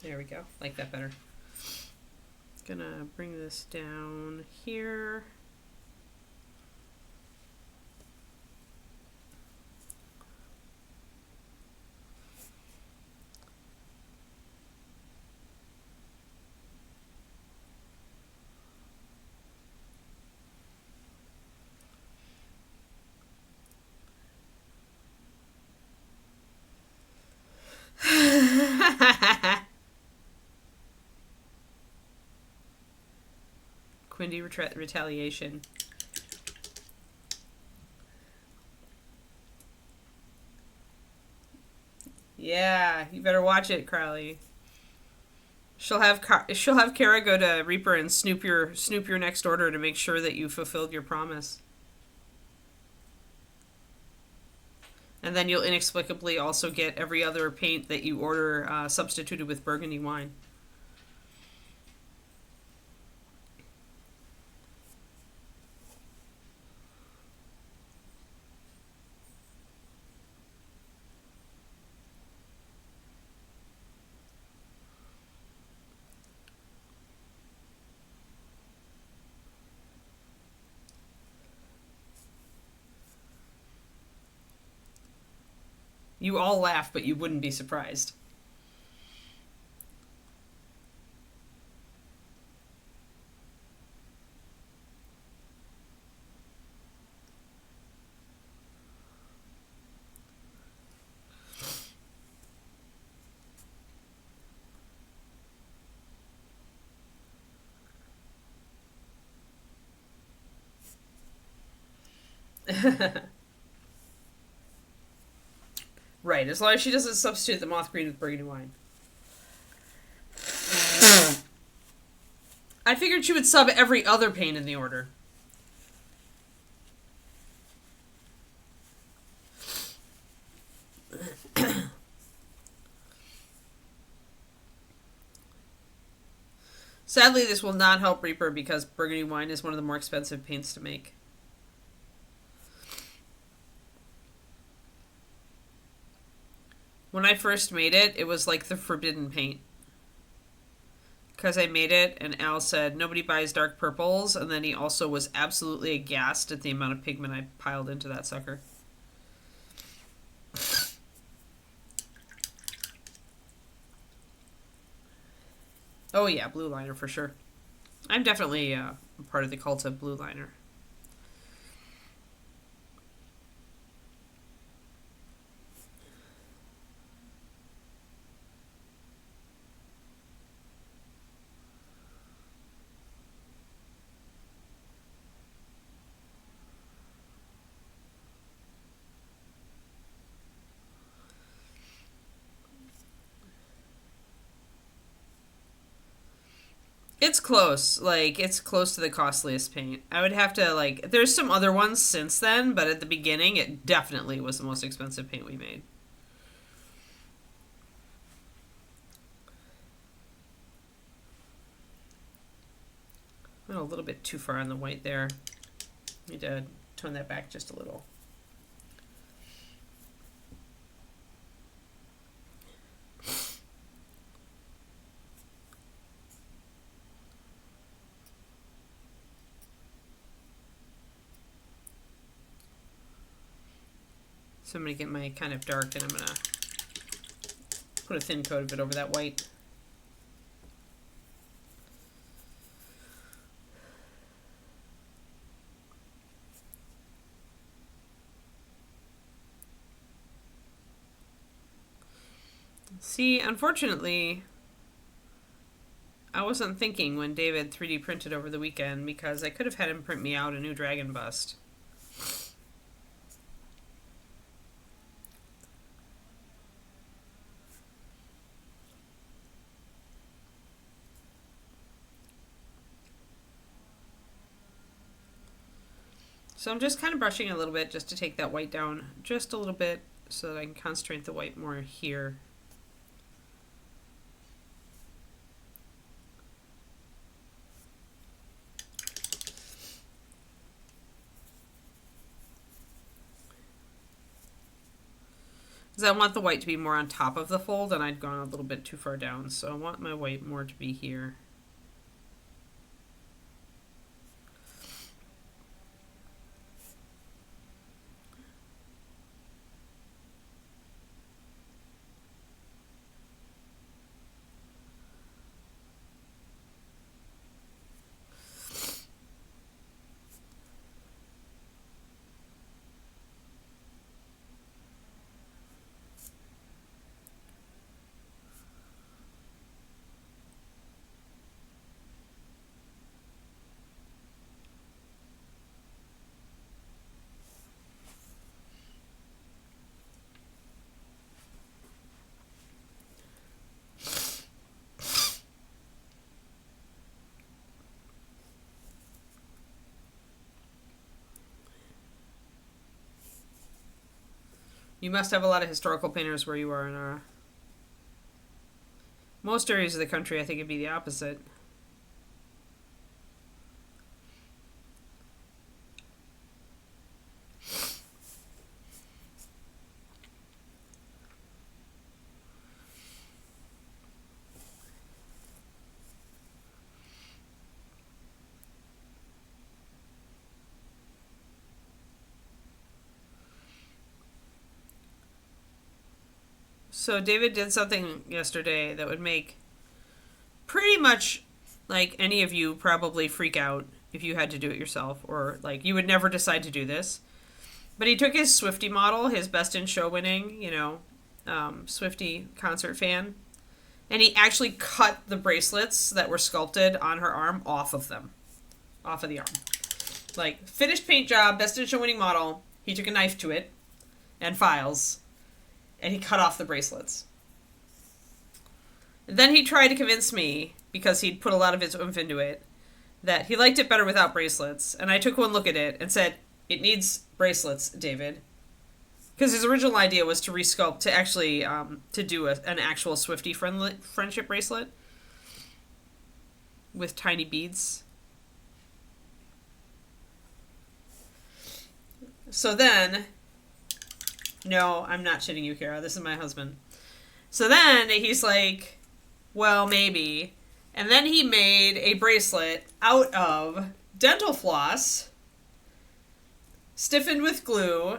There we go. Like that better. Gonna bring this down here. Quindy retaliation. Yeah, you better watch it, Crowley. She'll have Kara go to Reaper and snoop your next order to make sure that you fulfilled your promise. And then you'll inexplicably also get every other paint that you order substituted with burgundy wine. You all laugh, but you wouldn't be surprised. Right, as long as she doesn't substitute the moth green with burgundy wine. I figured she would sub every other paint in the order. Sadly, this will not help Reaper because burgundy wine is one of the more expensive paints to make. When I first made it, it was like the forbidden paint. Because I made it, and Al said, nobody buys dark purples, and then he also was absolutely aghast at the amount of pigment I piled into that sucker. Oh yeah, blue liner for sure. I'm definitely part of the cult of blue liner. It's close. Like, it's close to the costliest paint. I would have to, like... There's some other ones since then, but at the beginning, it definitely was the most expensive paint we made. Went a little bit too far on the white there. Need to tone that back just a little. So I'm going to get my kind of dark and I'm going to put a thin coat of it over that white. See, unfortunately, I wasn't thinking when David 3D printed over the weekend because I could have had him print me out a new dragon bust. So I'm just kind of brushing a little bit just to take that white down just a little bit so that I can concentrate the white more here. Because I want the white to be more on top of the fold and I'd gone a little bit too far down. So I want my white more to be here. You must have a lot of historical painters where you are, Nara. Most areas of the country, I think it'd be the opposite. So David did something yesterday that would make pretty much like any of you probably freak out if you had to do it yourself, or like you would never decide to do this. But he took his Swiftie model, his Best in Show winning, Swiftie concert fan, and he actually cut the bracelets that were sculpted on her arm off of the arm. Like, finished paint job, Best in Show winning model. He took a knife to it and files, and he cut off the bracelets. And then he tried to convince me, because he'd put a lot of his oomph into it, that he liked it better without bracelets. And I took one look at it and said, it needs bracelets, David. Because his original idea was to resculpt, to actually to do an actual Swiftie friendship bracelet with tiny beads. So then, no, I'm not shitting you, Kara. This is my husband. So then he's like, well, maybe. And then he made a bracelet out of dental floss, stiffened with glue,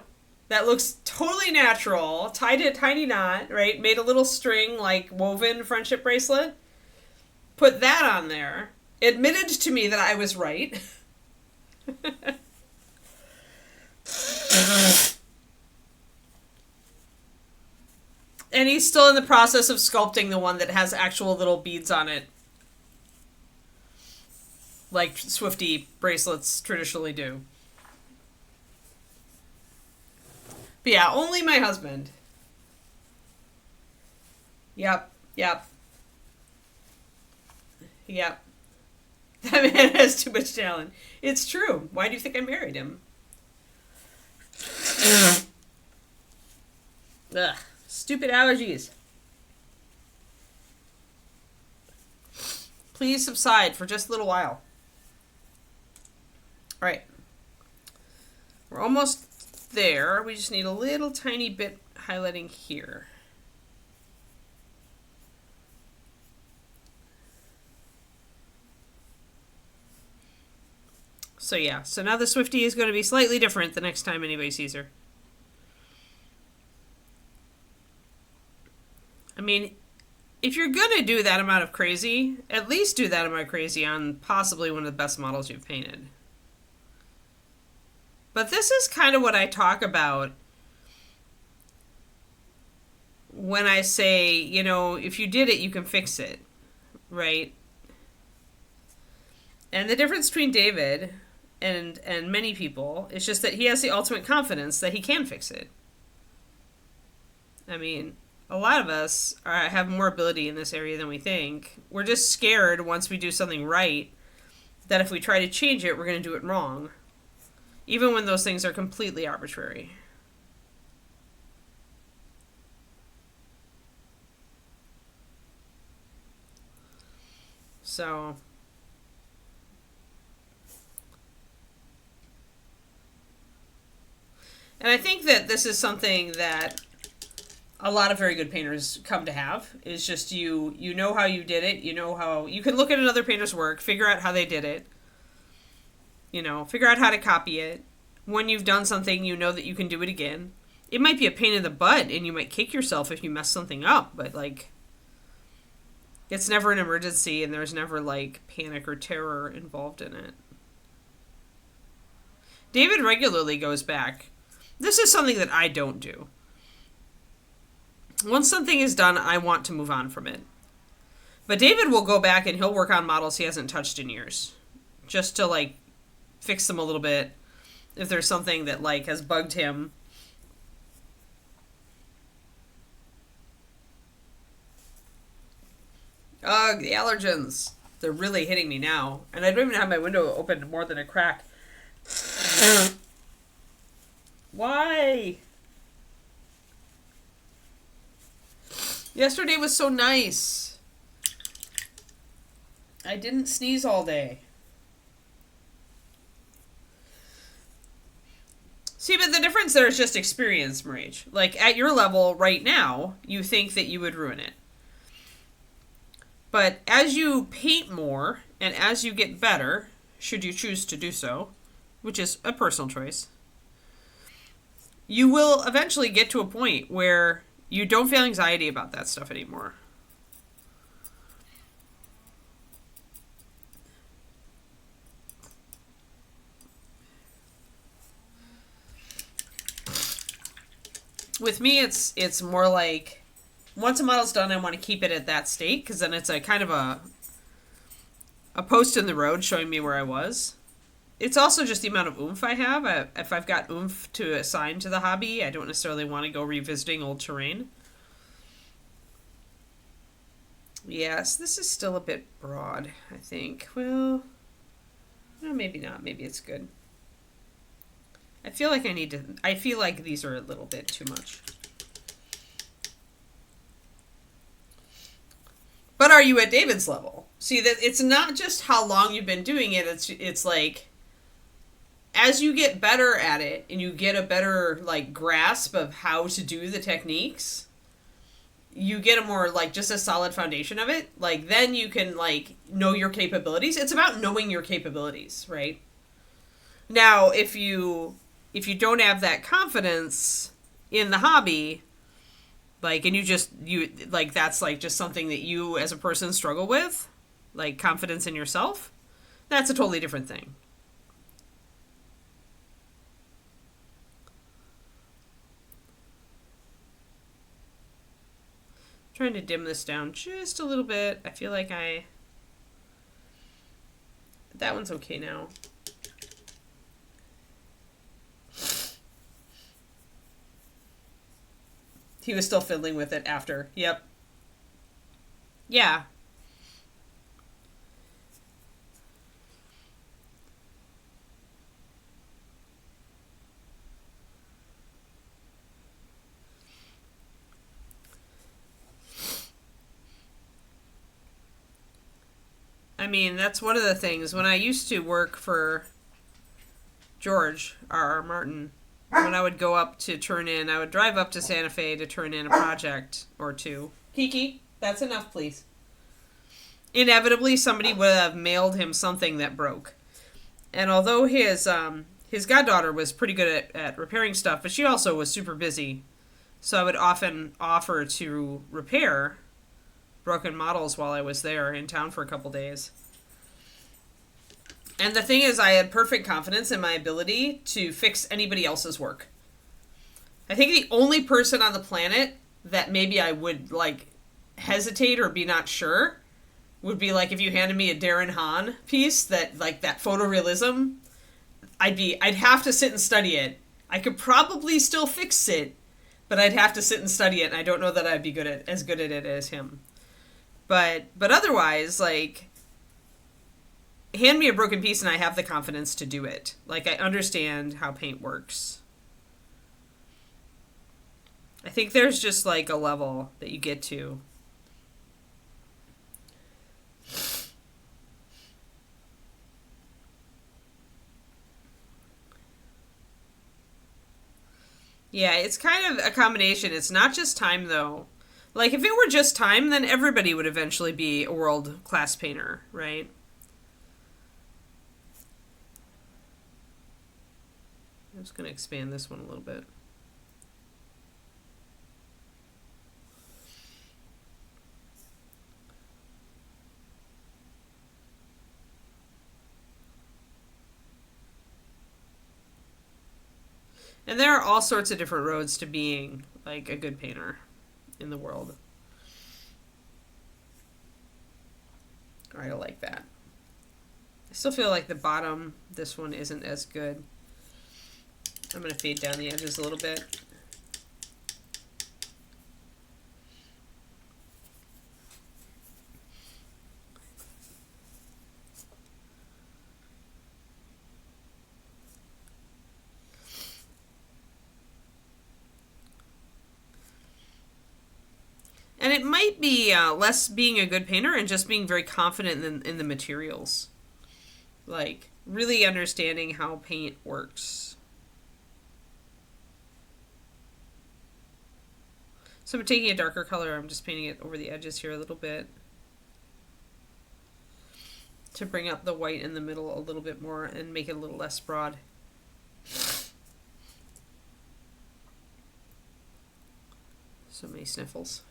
that looks totally natural, tied a tiny knot, right? Made a little string, like, woven friendship bracelet. Put that on there. Admitted to me that I was right. And he's still in the process of sculpting the one that has actual little beads on it. Like Swiftie bracelets traditionally do. But yeah, only my husband. Yep. That man has too much talent. It's true. Why do you think I married him? Ugh. Stupid allergies. Please subside for just a little while. Alright. We're almost there. We just need a little tiny bit highlighting here. So yeah, so now the Swiftie is going to be slightly different the next time anybody sees her. mean, if you're going to do that amount of crazy, at least do that amount of crazy on possibly one of the best models you've painted. But this is kind of what I talk about when I say, you know, if you did it, you can fix it, right? And the difference between David and many people is just that he has the ultimate confidence that he can fix it. I mean, a lot of us have more ability in this area than we think. We're just scared once we do something right that if we try to change it, we're going to do it wrong. Even when those things are completely arbitrary. So, and I think that this is something that a lot of very good painters come to have, is just you know how you did it, you know how, you can look at another painter's work, figure out how they did it, you know, figure out how to copy it. When you've done something, you know that you can do it again. It might be a pain in the butt, and you might kick yourself if you mess something up, but, like, it's never an emergency, and there's never, like, panic or terror involved in it. David regularly goes back. This is something that I don't do. Once something is done, I want to move on from it. But David will go back and he'll work on models he hasn't touched in years. Just to, like, fix them a little bit. If there's something that, like, has bugged him. Ugh, the allergens. They're really hitting me now. And I don't even have my window open more than a crack. Why? Yesterday was so nice. I didn't sneeze all day. See, but the difference there is just experience, Marich. Like, at your level right now, you think that you would ruin it. But as you paint more, and as you get better, should you choose to do so, which is a personal choice, you will eventually get to a point where you don't feel anxiety about that stuff anymore. With me, it's more like, once a model's done, I want to keep it at that state, because then it's a kind of a post in the road showing me where I was. It's also just the amount of oomph I have. If I've got oomph to assign to the hobby, I don't necessarily want to go revisiting old terrain. Yes, this is still a bit broad, I think. Well, no, maybe not. Maybe it's good. I feel like I feel like these are a little bit too much. But are you at David's level? See, that it's not just how long you've been doing it. It's like, as you get better at it and you get a better, like, grasp of how to do the techniques, you get a more, like, just a solid foundation of it. Like, then you can, like, know your capabilities. It's about knowing your capabilities, right? Now, if you don't have that confidence in the hobby, like, and you like, that's, like, just something that you as a person struggle with, like, confidence in yourself, that's a totally different thing. Trying to dim this down just a little bit. I feel like that one's okay now. He was still fiddling with it after. Yep. Yeah. I mean, that's one of the things. When I used to work for George R.R. Martin, when I would go up to turn in, I would drive up to Santa Fe to turn in a project or two. Kiki, that's enough, please. Inevitably, somebody would have mailed him something that broke. And although his goddaughter was pretty good at repairing stuff, but she also was super busy So I would often offer to repair broken models while I was there in town for a couple days. And the thing is, I had perfect confidence in my ability to fix anybody else's work. I think the only person on the planet that maybe I would, like, hesitate or be not sure would be, like, if you handed me a Darren Hahn piece that, like, that photorealism, I'd have to sit and study it. I could probably still fix it, but I'd have to sit and study it, and I don't know that I'd be as good at it as him. But otherwise, like, hand me a broken piece and I have the confidence to do it. Like, I understand how paint works. I think there's just, like, a level that you get to. Yeah, it's kind of a combination. It's not just time, though. Like, if it were just time, then everybody would eventually be a world-class painter, right? I'm just going to expand this one a little bit. And there are all sorts of different roads to being, like, a good painter in the world. Alright, I like that. I still feel like the bottom, this one, isn't as good. I'm going to fade down the edges a little bit. And it might be less being a good painter and just being very confident in the materials. Like, really understanding how paint works. So I'm taking a darker color, I'm just painting it over the edges here a little bit to bring up the white in the middle a little bit more and make it a little less broad. So many sniffles.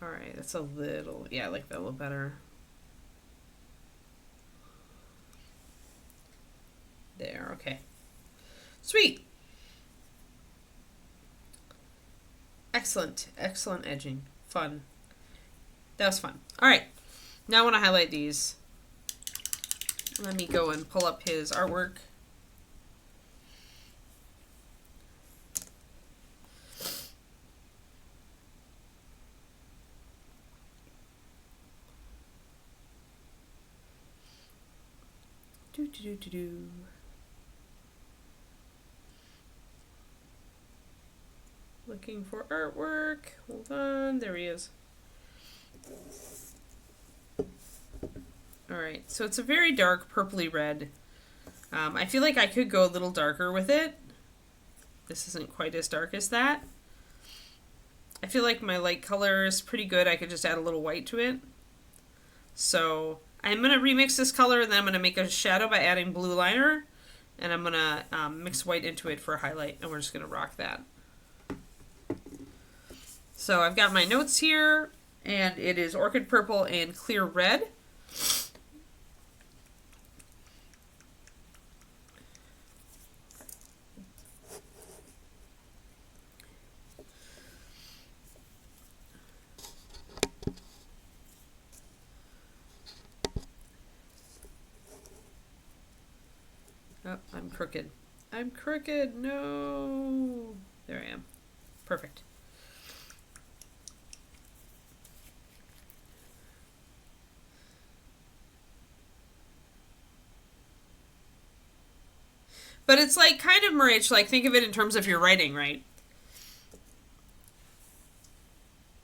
Alright, that's a little, yeah, I like that a little better. There, okay. Sweet! Excellent, excellent edging. Fun. That was fun. Alright, now I want to highlight these. Let me go and pull up his artwork. Looking for artwork. Hold on. There he is. Alright, so it's a very dark purpley red. I feel like I could go a little darker with it. This isn't quite as dark as that. I feel like my light color is pretty good. I could just add a little white to it. So I'm going to remix this color, and then I'm going to make a shadow by adding blue liner. And I'm going to mix white into it for a highlight, and we're just going to rock that. So I've got my notes here, and it is orchid purple and clear red. Oh, I'm crooked. I'm crooked. No. There I am. Perfect. But it's like kind of Marich, like think of it in terms of your writing, right?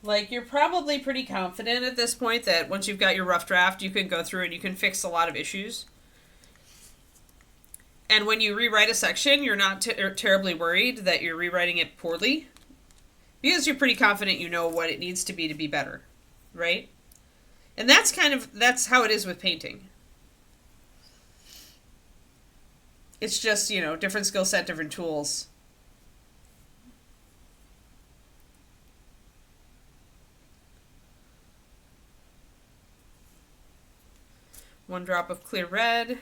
Like you're probably pretty confident at this point that once you've got your rough draft, you can go through and you can fix a lot of issues. And when you rewrite a section, you're not terribly worried that you're rewriting it poorly. Because you're pretty confident you know what it needs to be better, right? And that's how it is with painting. It's just, different skill set, different tools. One drop of clear red.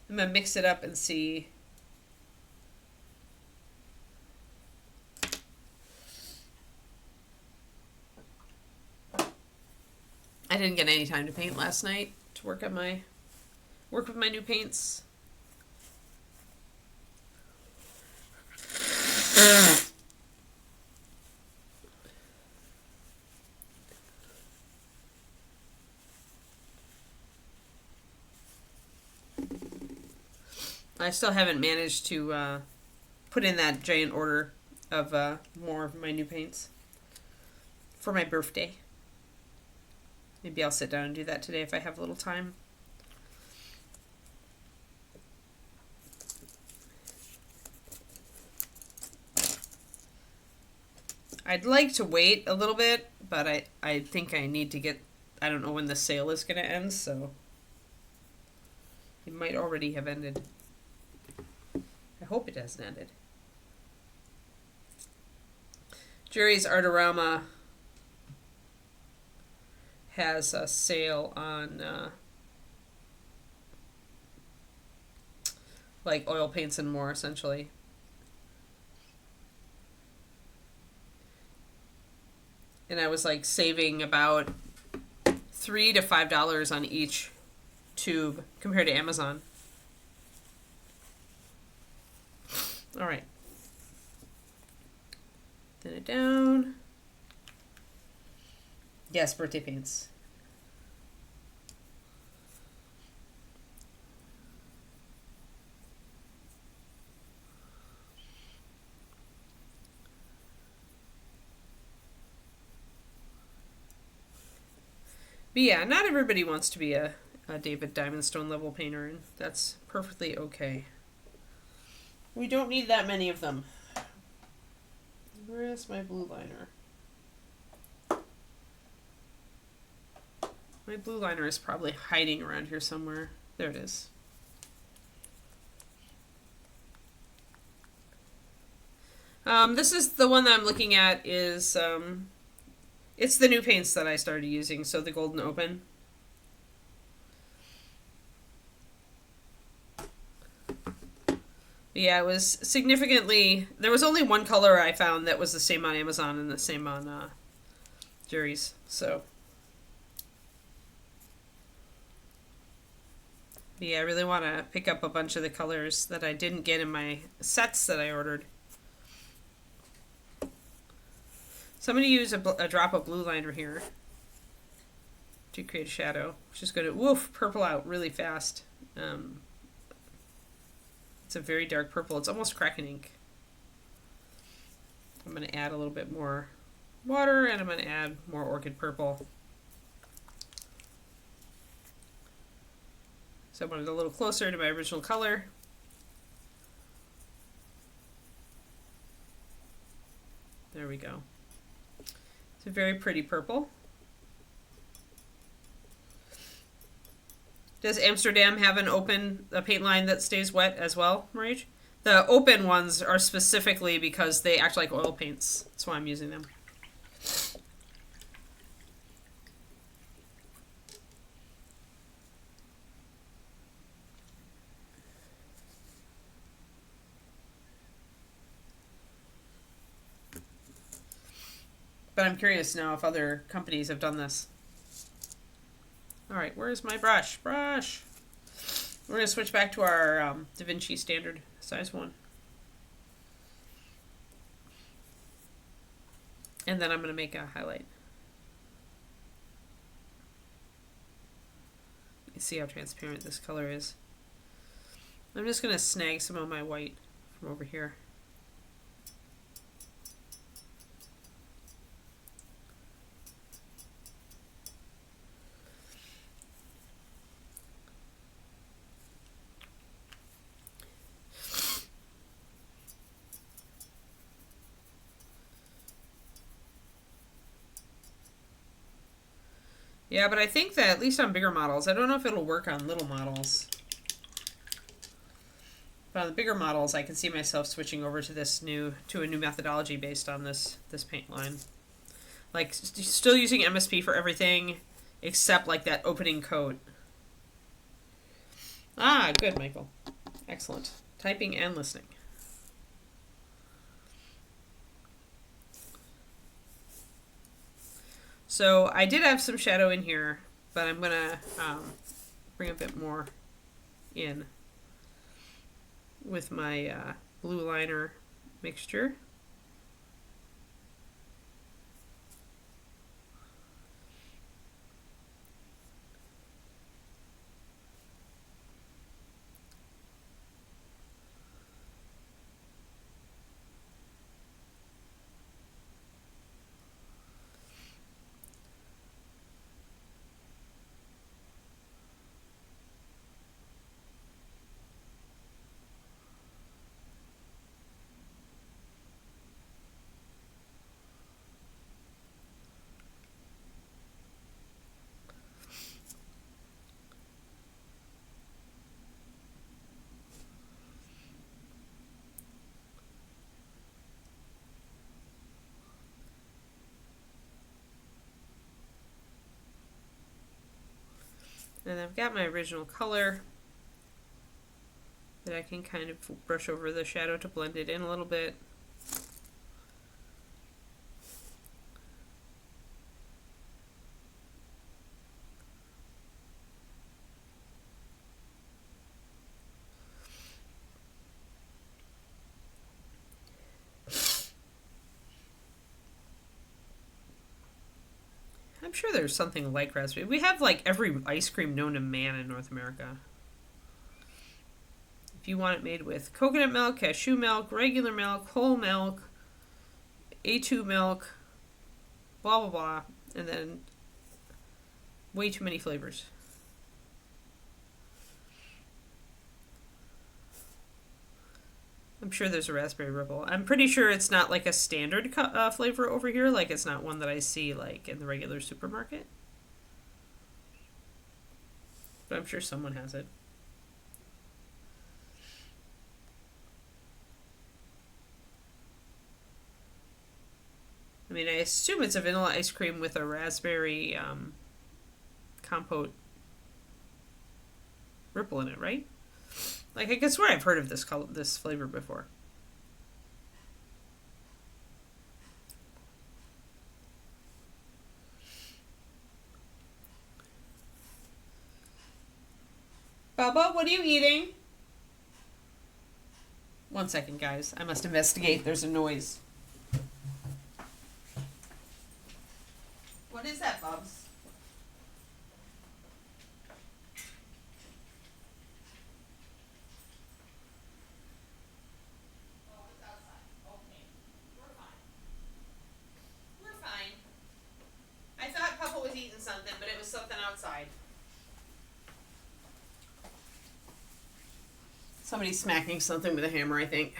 I'm going to mix it up and see. I didn't get any time to paint last night to work with my new paints. I still haven't managed to put in that giant order of more of my new paints for my birthday. Maybe I'll sit down and do that today if I have a little time. I'd like to wait a little bit, but I think I need to get, I don't know when the sale is going to end, so it might already have ended. I hope it hasn't ended. Jerry's Artorama has a sale on like oil paints and more, essentially. And I was like saving about $3 to $5 on each tube compared to Amazon. All right. Thin it down. Yes, birthday paints. But yeah, not everybody wants to be a David Diamondstone level painter, and that's perfectly okay. We don't need that many of them. Where is my blue liner? My blue liner is probably hiding around here somewhere. There it is. This is the one that I'm looking at is, it's the new paints that I started using, so the Golden Open. Yeah, it was significantly, there was only one color I found that was the same on Amazon and the same on Jerry's, so. Yeah, I really want to pick up a bunch of the colors that I didn't get in my sets that I ordered. So I'm going to use a drop of blue liner here to create a shadow, which is going to, woof, purple out really fast. It's a very dark purple. It's almost Kraken ink. I'm going to add a little bit more water, and I'm going to add more orchid purple. So I want it a little closer to my original color. There we go. It's a very pretty purple. Does Amsterdam have a paint line that stays wet as well, Marie? The open ones are specifically because they act like oil paints. That's why I'm using them. But I'm curious now if other companies have done this. All right, where's my brush? Brush! We're going to switch back to our Da Vinci standard size 1. And then I'm going to make a highlight. You can see how transparent this color is. I'm just going to snag some of my white from over here. Yeah, but I think that at least on bigger models, I don't know if it'll work on little models. But on the bigger models, I can see myself switching over to a new methodology based on this paint line. Like, still using MSP for everything except like that opening coat. Ah, good, Michael. Excellent. Typing and listening. So I did have some shadow in here, but I'm gonna bring a bit more in with my blue liner mixture. And I've got my original color that I can kind of brush over the shadow to blend it in a little bit. I'm sure there's something like raspberry. We have like every ice cream known to man in North America. If you want it made with coconut milk, cashew milk, regular milk, whole milk, A2 milk, blah blah blah, and then way too many flavors. I'm sure there's a raspberry ripple. I'm pretty sure it's not like a standard flavor over here. Like it's not one that I see like in the regular supermarket. But I'm sure someone has it. I mean, I assume it's a vanilla ice cream with a raspberry compote ripple in it, right? Like, I can swear I've heard of this flavor before. Bubba, what are you eating? 1 second, guys. I must investigate. There's a noise. What is that, Bubs? Something, but it was something outside. Somebody's smacking something with a hammer, I think.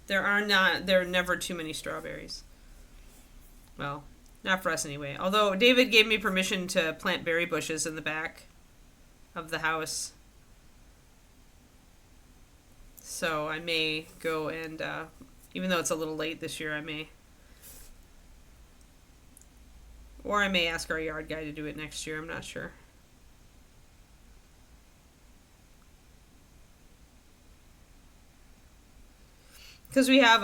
There are never too many strawberries. Well, not for us anyway. Although David gave me permission to plant berry bushes in the back of the house. So I may go and, even though it's a little late this year, I may ask our yard guy to do it next year. I'm not sure. Because we have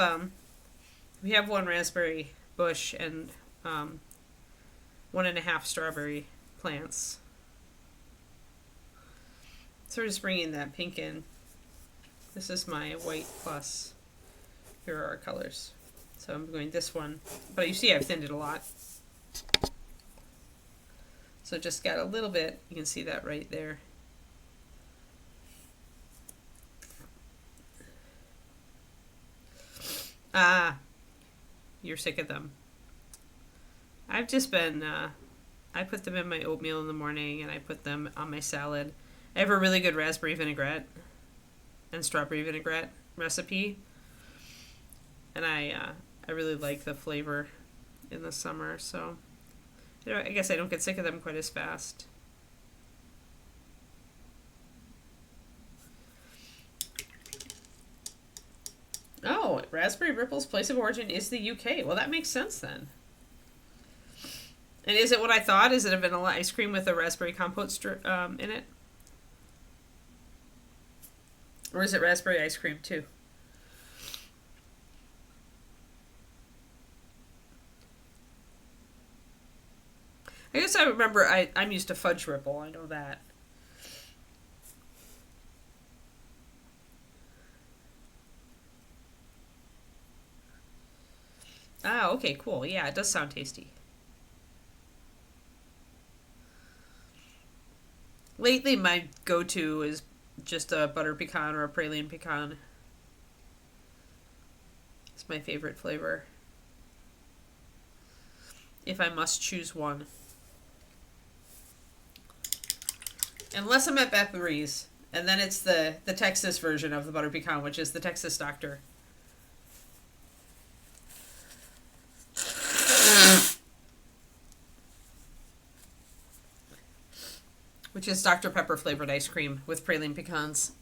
one raspberry bush and 1.5 strawberry plants. So we're just bringing that pink in. This is my white plus. Here are our colors. So I'm going this one. But you see I've thinned it a lot. So just got a little bit. You can see that right there. Ah, you're sick of them. I've just been, I put them in my oatmeal in the morning and I put them on my salad. I have a really good raspberry vinaigrette and strawberry vinaigrette recipe, and I really like the flavor in the summer. So I guess I don't get sick of them quite as fast. Oh, Raspberry Ripple's place of origin is the UK. Well, that makes sense then. And is it what I thought? Is it a vanilla ice cream with a raspberry compote in it? Or is it raspberry ice cream too? I guess I remember I'm used to Fudge Ripple. I know that. Ah, okay, cool. Yeah, it does sound tasty. Lately, my go-to is just a butter pecan or a praline pecan. It's my favorite flavor. If I must choose one. Unless I'm at Beth Marie's. And then it's the Texas version of the butter pecan, which is the Texas Doctor. Which is Dr. Pepper flavored ice cream with praline pecans.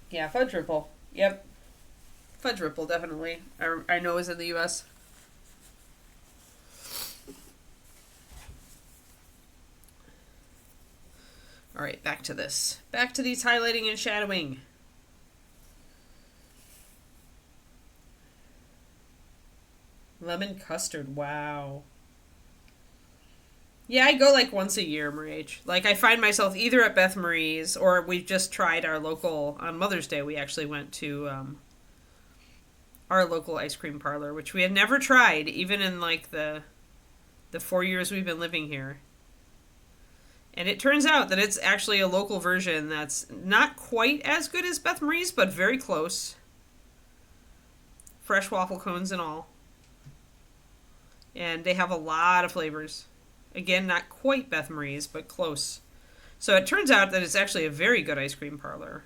Yeah, Fudge Ripple. Yep. Fudge Ripple, definitely. I know is in the US. Alright, back to this. Back to these highlighting and shadowing. Lemon custard, wow. Yeah, I go like once a year, Marie. Like, I find myself either at Beth Marie's or we just tried our local, on Mother's Day, we actually went to our local ice cream parlor, which we had never tried, even in like the 4 years we've been living here. And it turns out that it's actually a local version that's not quite as good as Beth Marie's, but very close. Fresh waffle cones and all. And they have a lot of flavors. Again, not quite Beth Marie's, but close. So it turns out that it's actually a very good ice cream parlor.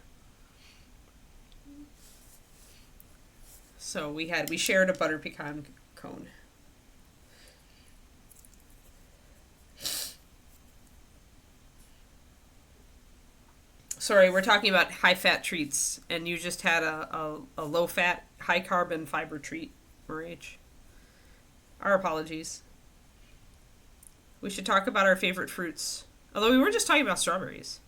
So we shared a butter pecan cone. Sorry, we're talking about high-fat treats, and you just had a low-fat, high-carbon fiber treat, Marie. Our apologies. We should talk about our favorite fruits. Although we were just talking about strawberries.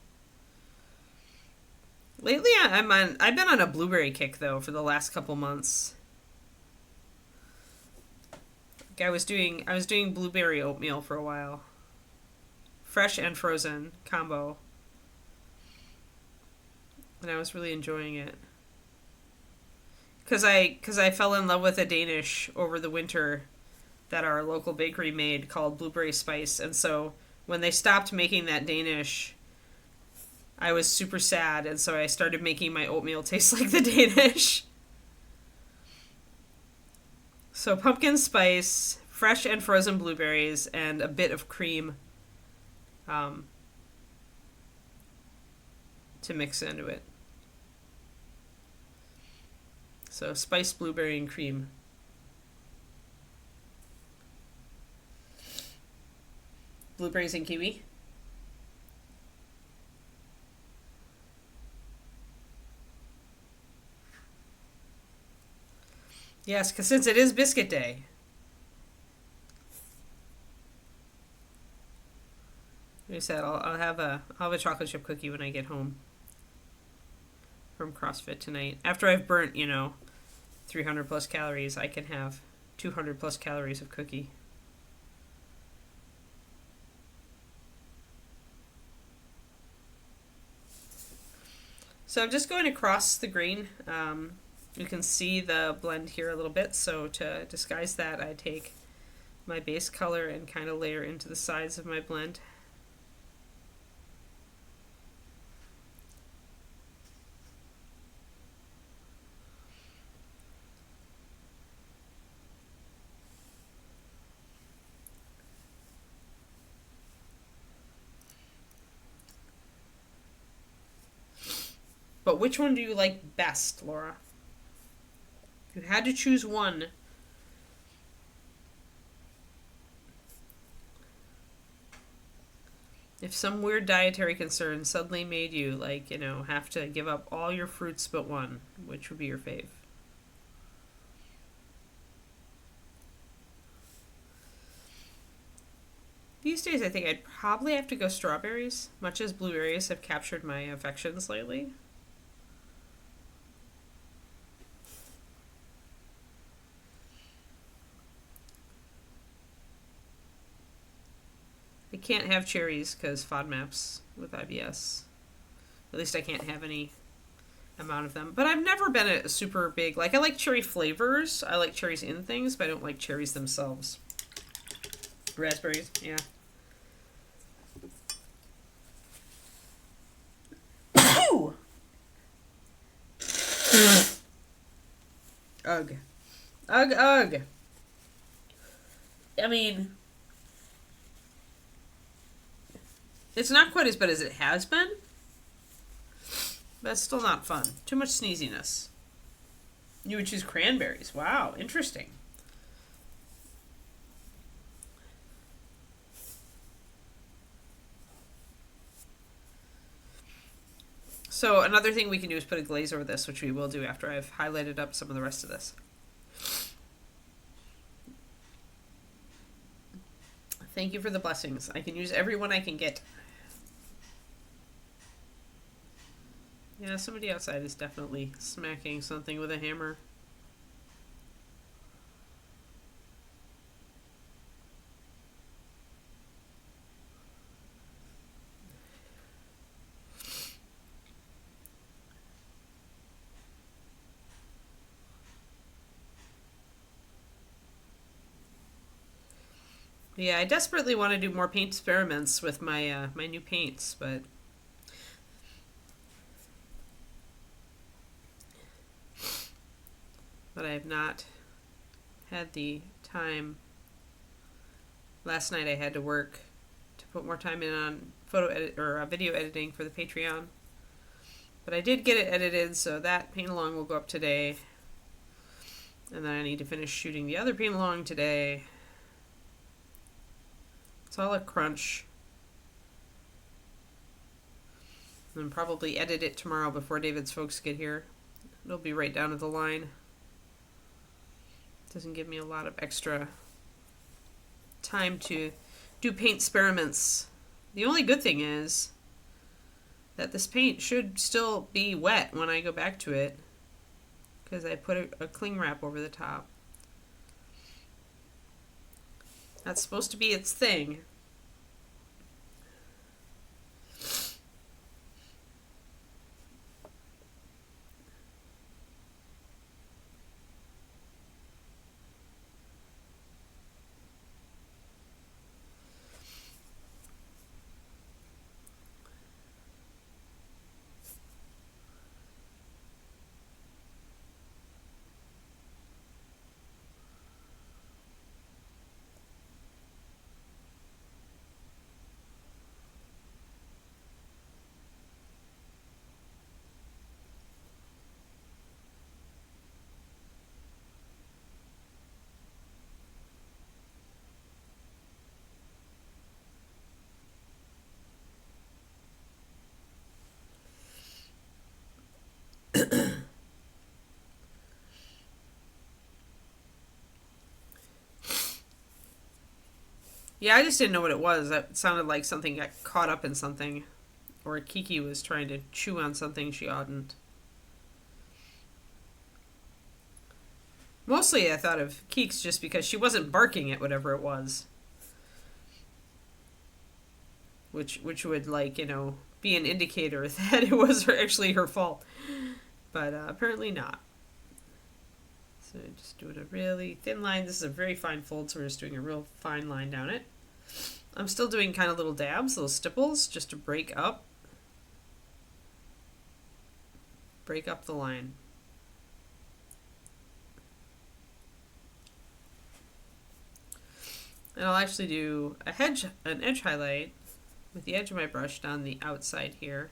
Lately, I've been on a blueberry kick though for the last couple months. Like I was doing blueberry oatmeal for a while. Fresh and frozen combo. And I was really enjoying it. Cause I fell in love with a Danish over the winter that our local bakery made called Blueberry Spice. And so when they stopped making that Danish, I was super sad. And so I started making my oatmeal taste like the Danish. So pumpkin spice, fresh and frozen blueberries, and a bit of cream to mix into it. So spiced blueberry and cream. Blueberries and kiwi. Yes, because since it is biscuit day. Like I said, I'll have a chocolate chip cookie when I get home from CrossFit tonight. After I've burnt, 300 plus calories, I can have 200 plus calories of cookie. So I'm just going across the grain. You can see the blend here a little bit. So to disguise that, I take my base color and kind of layer into the sides of my blend. But which one do you like best, Laura? If you had to choose one. If some weird dietary concern suddenly made you, like, have to give up all your fruits but one, which would be your fave? These days, I think I'd probably have to go strawberries, much as blueberries have captured my affections lately. I can't have cherries because FODMAPs with IBS. At least I can't have any amount of them. But I've never been a super big, like, I like cherry flavors. I like cherries in things, but I don't like cherries themselves. Raspberries, yeah. Ooh! Ugh. Ugh, ugh. I mean, it's not quite as bad as it has been, but it's still not fun. Too much sneeziness. You would choose cranberries. Wow, interesting. So another thing we can do is put a glaze over this, which we will do after I've highlighted up some of the rest of this. Thank you for the blessings. I can use every one I can get. Yeah, somebody outside is definitely smacking something with a hammer. Yeah, I desperately want to do more paint experiments with my my new paints, but I have not had the time. Last night I had to work to put more time in on photo edit or video editing for the Patreon, but I did get it edited, so that paint along will go up today, and then I need to finish shooting the other paint along today. It's all a crunch. And probably edit it tomorrow before David's folks get here. It'll be right down to the line. Doesn't give me a lot of extra time to do paint experiments. The only good thing is that this paint should still be wet when I go back to it, because I put a cling wrap over the top. That's supposed to be its thing. Yeah, I just didn't know what it was. That sounded like something got caught up in something, or Kiki was trying to chew on something she oughtn't. Mostly I thought of Keeks just because she wasn't barking at whatever it was. Which would, like, be an indicator that it was actually her fault. But apparently not. So just doing a really thin line. This is a very fine fold, so we're just doing a real fine line down it. I'm still doing kind of little dabs, little stipples, just to break up the line. And I'll actually do an edge highlight with the edge of my brush down the outside here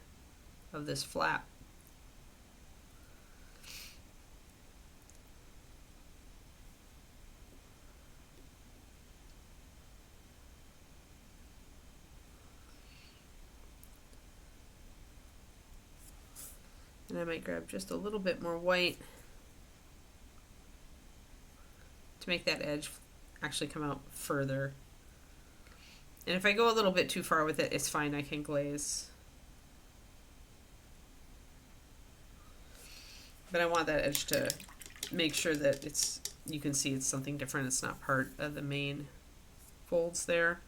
of this flap. And I might grab just a little bit more white to make that edge actually come out further. And if I go a little bit too far with it, it's fine, I can glaze. But I want that edge to make sure that it's, you can see it's something different. It's not part of the main folds there.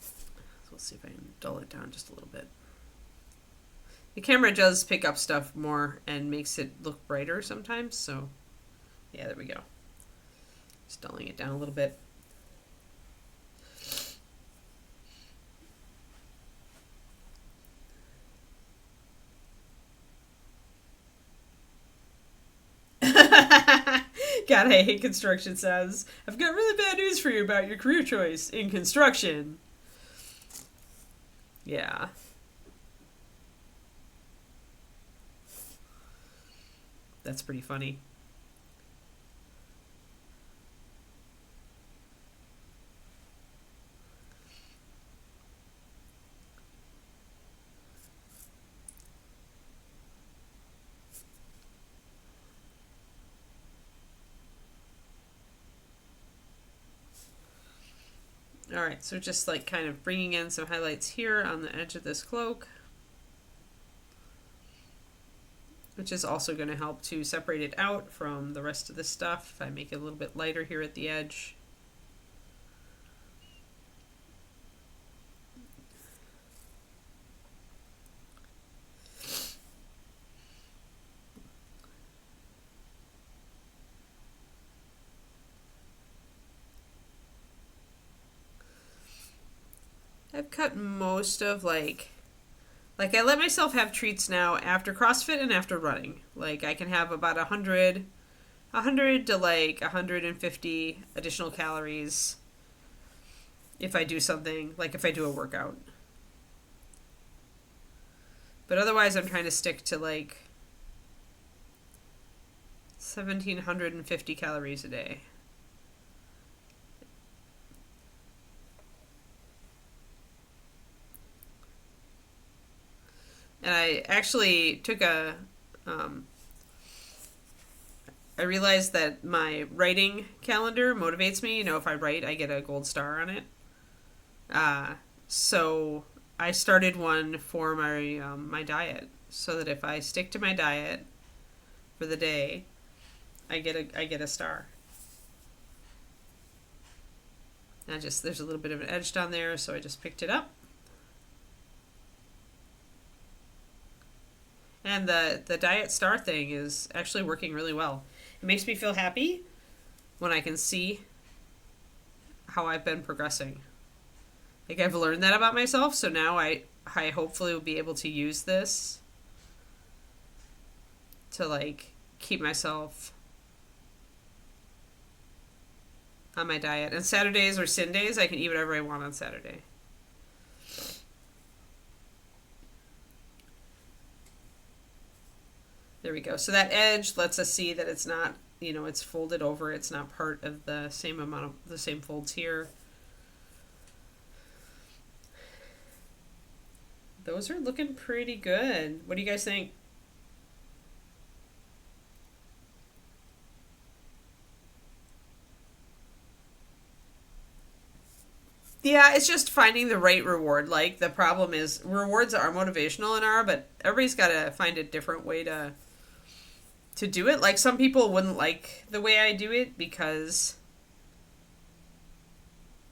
So let's see if I can dull it down just a little bit. The camera does pick up stuff more and makes it look brighter sometimes, so yeah, there we go. Just dulling it down a little bit. God, I hate construction says, I've got really bad news for you about your career choice in construction. Yeah. That's pretty funny. Alright, so just like kind of bringing in some highlights here on the edge of this cloak, which is also going to help to separate it out from the rest of the stuff if I make it a little bit lighter here at the edge. I've cut most of like I let myself have treats now after CrossFit and after running. Like I can have about 100 to like 150 additional calories if I do something, like if I do a workout. But otherwise I'm trying to stick to like 1,750 calories a day. And I actually took a, I realized that my writing calendar motivates me. You know, if I write, I get a gold star on it. So I started one for my, my diet, so that if I stick to my diet for the day, I get a star. And there's a little bit of an edge down there, so I just picked it up. And the diet star thing is actually working really well. It makes me feel happy when I can see how I've been progressing. Like I've learned that about myself, so now I hopefully will be able to use this to like keep myself on my diet. And Saturdays or sin days, I can eat whatever I want on Saturday. There we go. So that edge lets us see that it's not, you know, it's folded over. It's not part of the same amount of the same folds here. Those are looking pretty good. What do you guys think? Yeah, it's just finding the right reward. Like the problem is rewards are motivational and are, but everybody's got to find a different way to do it. Like some people wouldn't like the way I do it because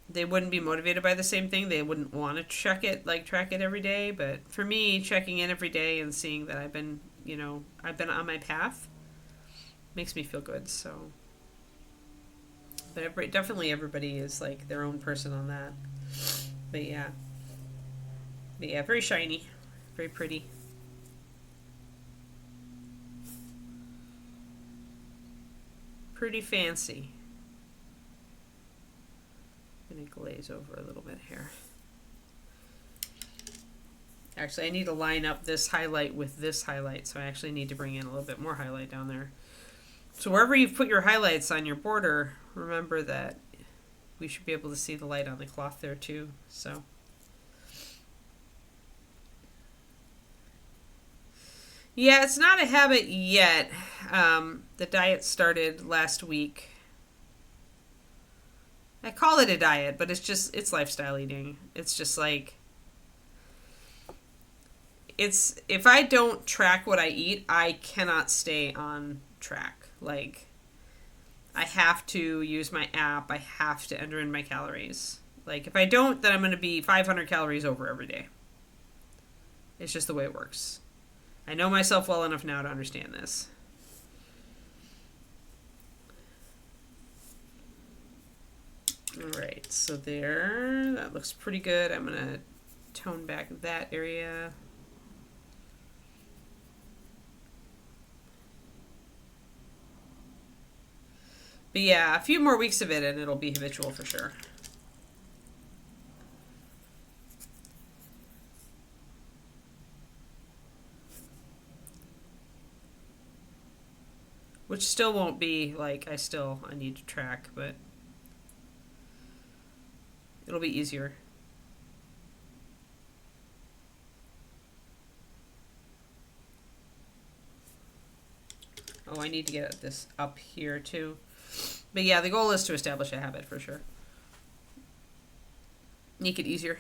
they wouldn't be motivated by the same thing. They wouldn't want to track it every day. But for me, checking in every day and seeing that I've been on my path makes me feel good. So, but definitely everybody is like their own person on that. But yeah, very shiny, very pretty. Pretty fancy. I'm going to glaze over a little bit here. Actually, I need to line up this highlight with this highlight, so I actually need to bring in a little bit more highlight down there. So wherever you've put your highlights on your border, remember that we should be able to see the light on the cloth there too. So Yeah, it's not a habit yet. The diet started last week. I call it a diet, but it's lifestyle eating. It's just like, if I don't track what I eat, I cannot stay on track. Like, I have to use my app. I have to enter in my calories. Like, if I don't, then I'm going to be 500 calories over every day. It's just the way it works. I know myself well enough now to understand this. All right, so there, that looks pretty good. I'm going to tone back that area. But yeah, a few more weeks of it and it'll be habitual for sure. Which still won't be like, I need to track, but it'll be easier. Oh, I need to get this up here too. But yeah, the goal is to establish a habit for sure. Make it easier.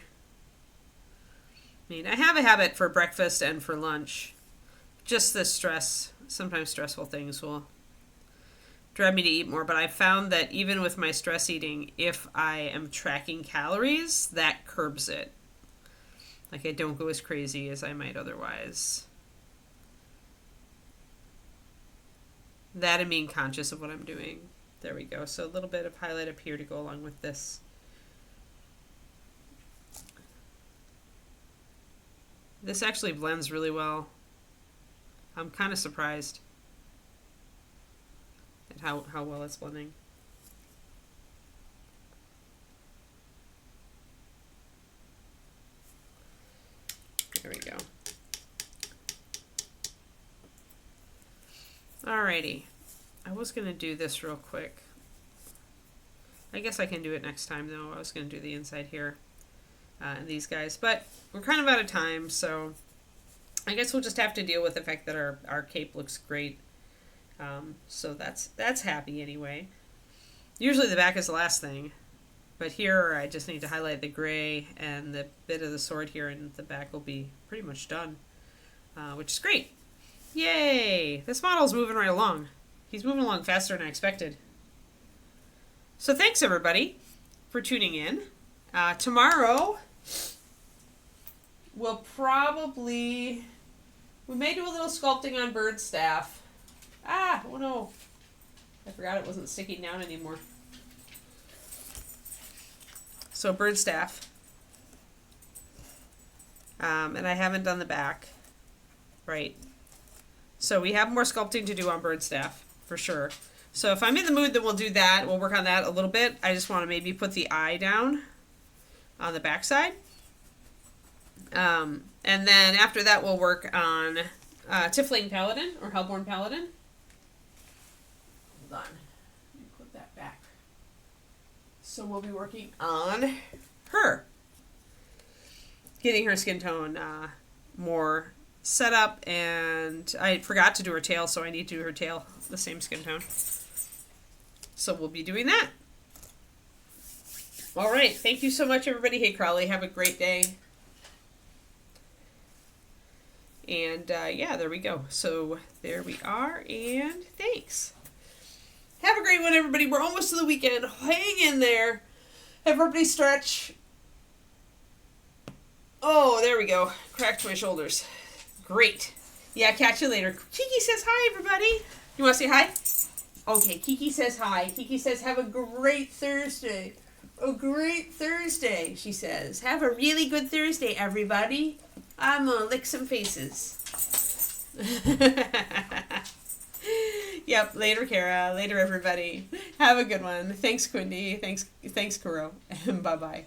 I mean, I have a habit for breakfast and for lunch. Just the stress, sometimes stressful things will drive me to eat more. But I found that even with my stress eating, if I am tracking calories, that curbs it. Like, I don't go as crazy as I might otherwise. That and being conscious of what I'm doing. There we go. So a little bit of highlight up here to go along with this. This actually blends really well. I'm kind of surprised at how well it's blending. There we go. Alrighty. I was going to do this real quick. I guess I can do it next time, though. I was going to do the inside here and these guys. But we're kind of out of time, so I guess we'll just have to deal with the fact that our cape looks great. So that's happy anyway. Usually the back is the last thing. But here I just need to highlight the gray and the bit of the sword here, and the back will be pretty much done, which is great. Yay! This model's moving right along. He's moving along faster than I expected. So thanks, everybody, for tuning in. Tomorrow, we may do a little sculpting on bird staff. Oh no. I forgot it wasn't sticking down anymore. So bird staff. And I haven't done the back. Right. So we have more sculpting to do on bird staff, for sure. So if I'm in the mood, then we'll do that. We'll work on that a little bit. I just want to maybe put the eye down on the back side. And then after that, we'll work on Tiefling Paladin, or Hellborn Paladin. Hold on. Let me put that back. So we'll be working on her. Getting her skin tone more set up, and I forgot to do her tail, so I need to do her tail the same skin tone. So we'll be doing that. All right. Thank you so much, everybody. Hey, Crowley. Have a great day. And yeah, there we go. So there we are, and thanks. Have a great one, everybody. We're almost to the weekend. Hang in there. Everybody stretch. Oh, there we go. Cracked my shoulders. Great. Yeah, catch you later. Kiki says hi, everybody. You want to say hi? Okay, Kiki says hi. Kiki says, have a great Thursday. A great Thursday, she says. Have a really good Thursday, everybody. I'm going to lick some faces. Yep, later, Kara. Later, everybody. Have a good one. Thanks, Quindy. Thanks, Kuro. Bye-bye.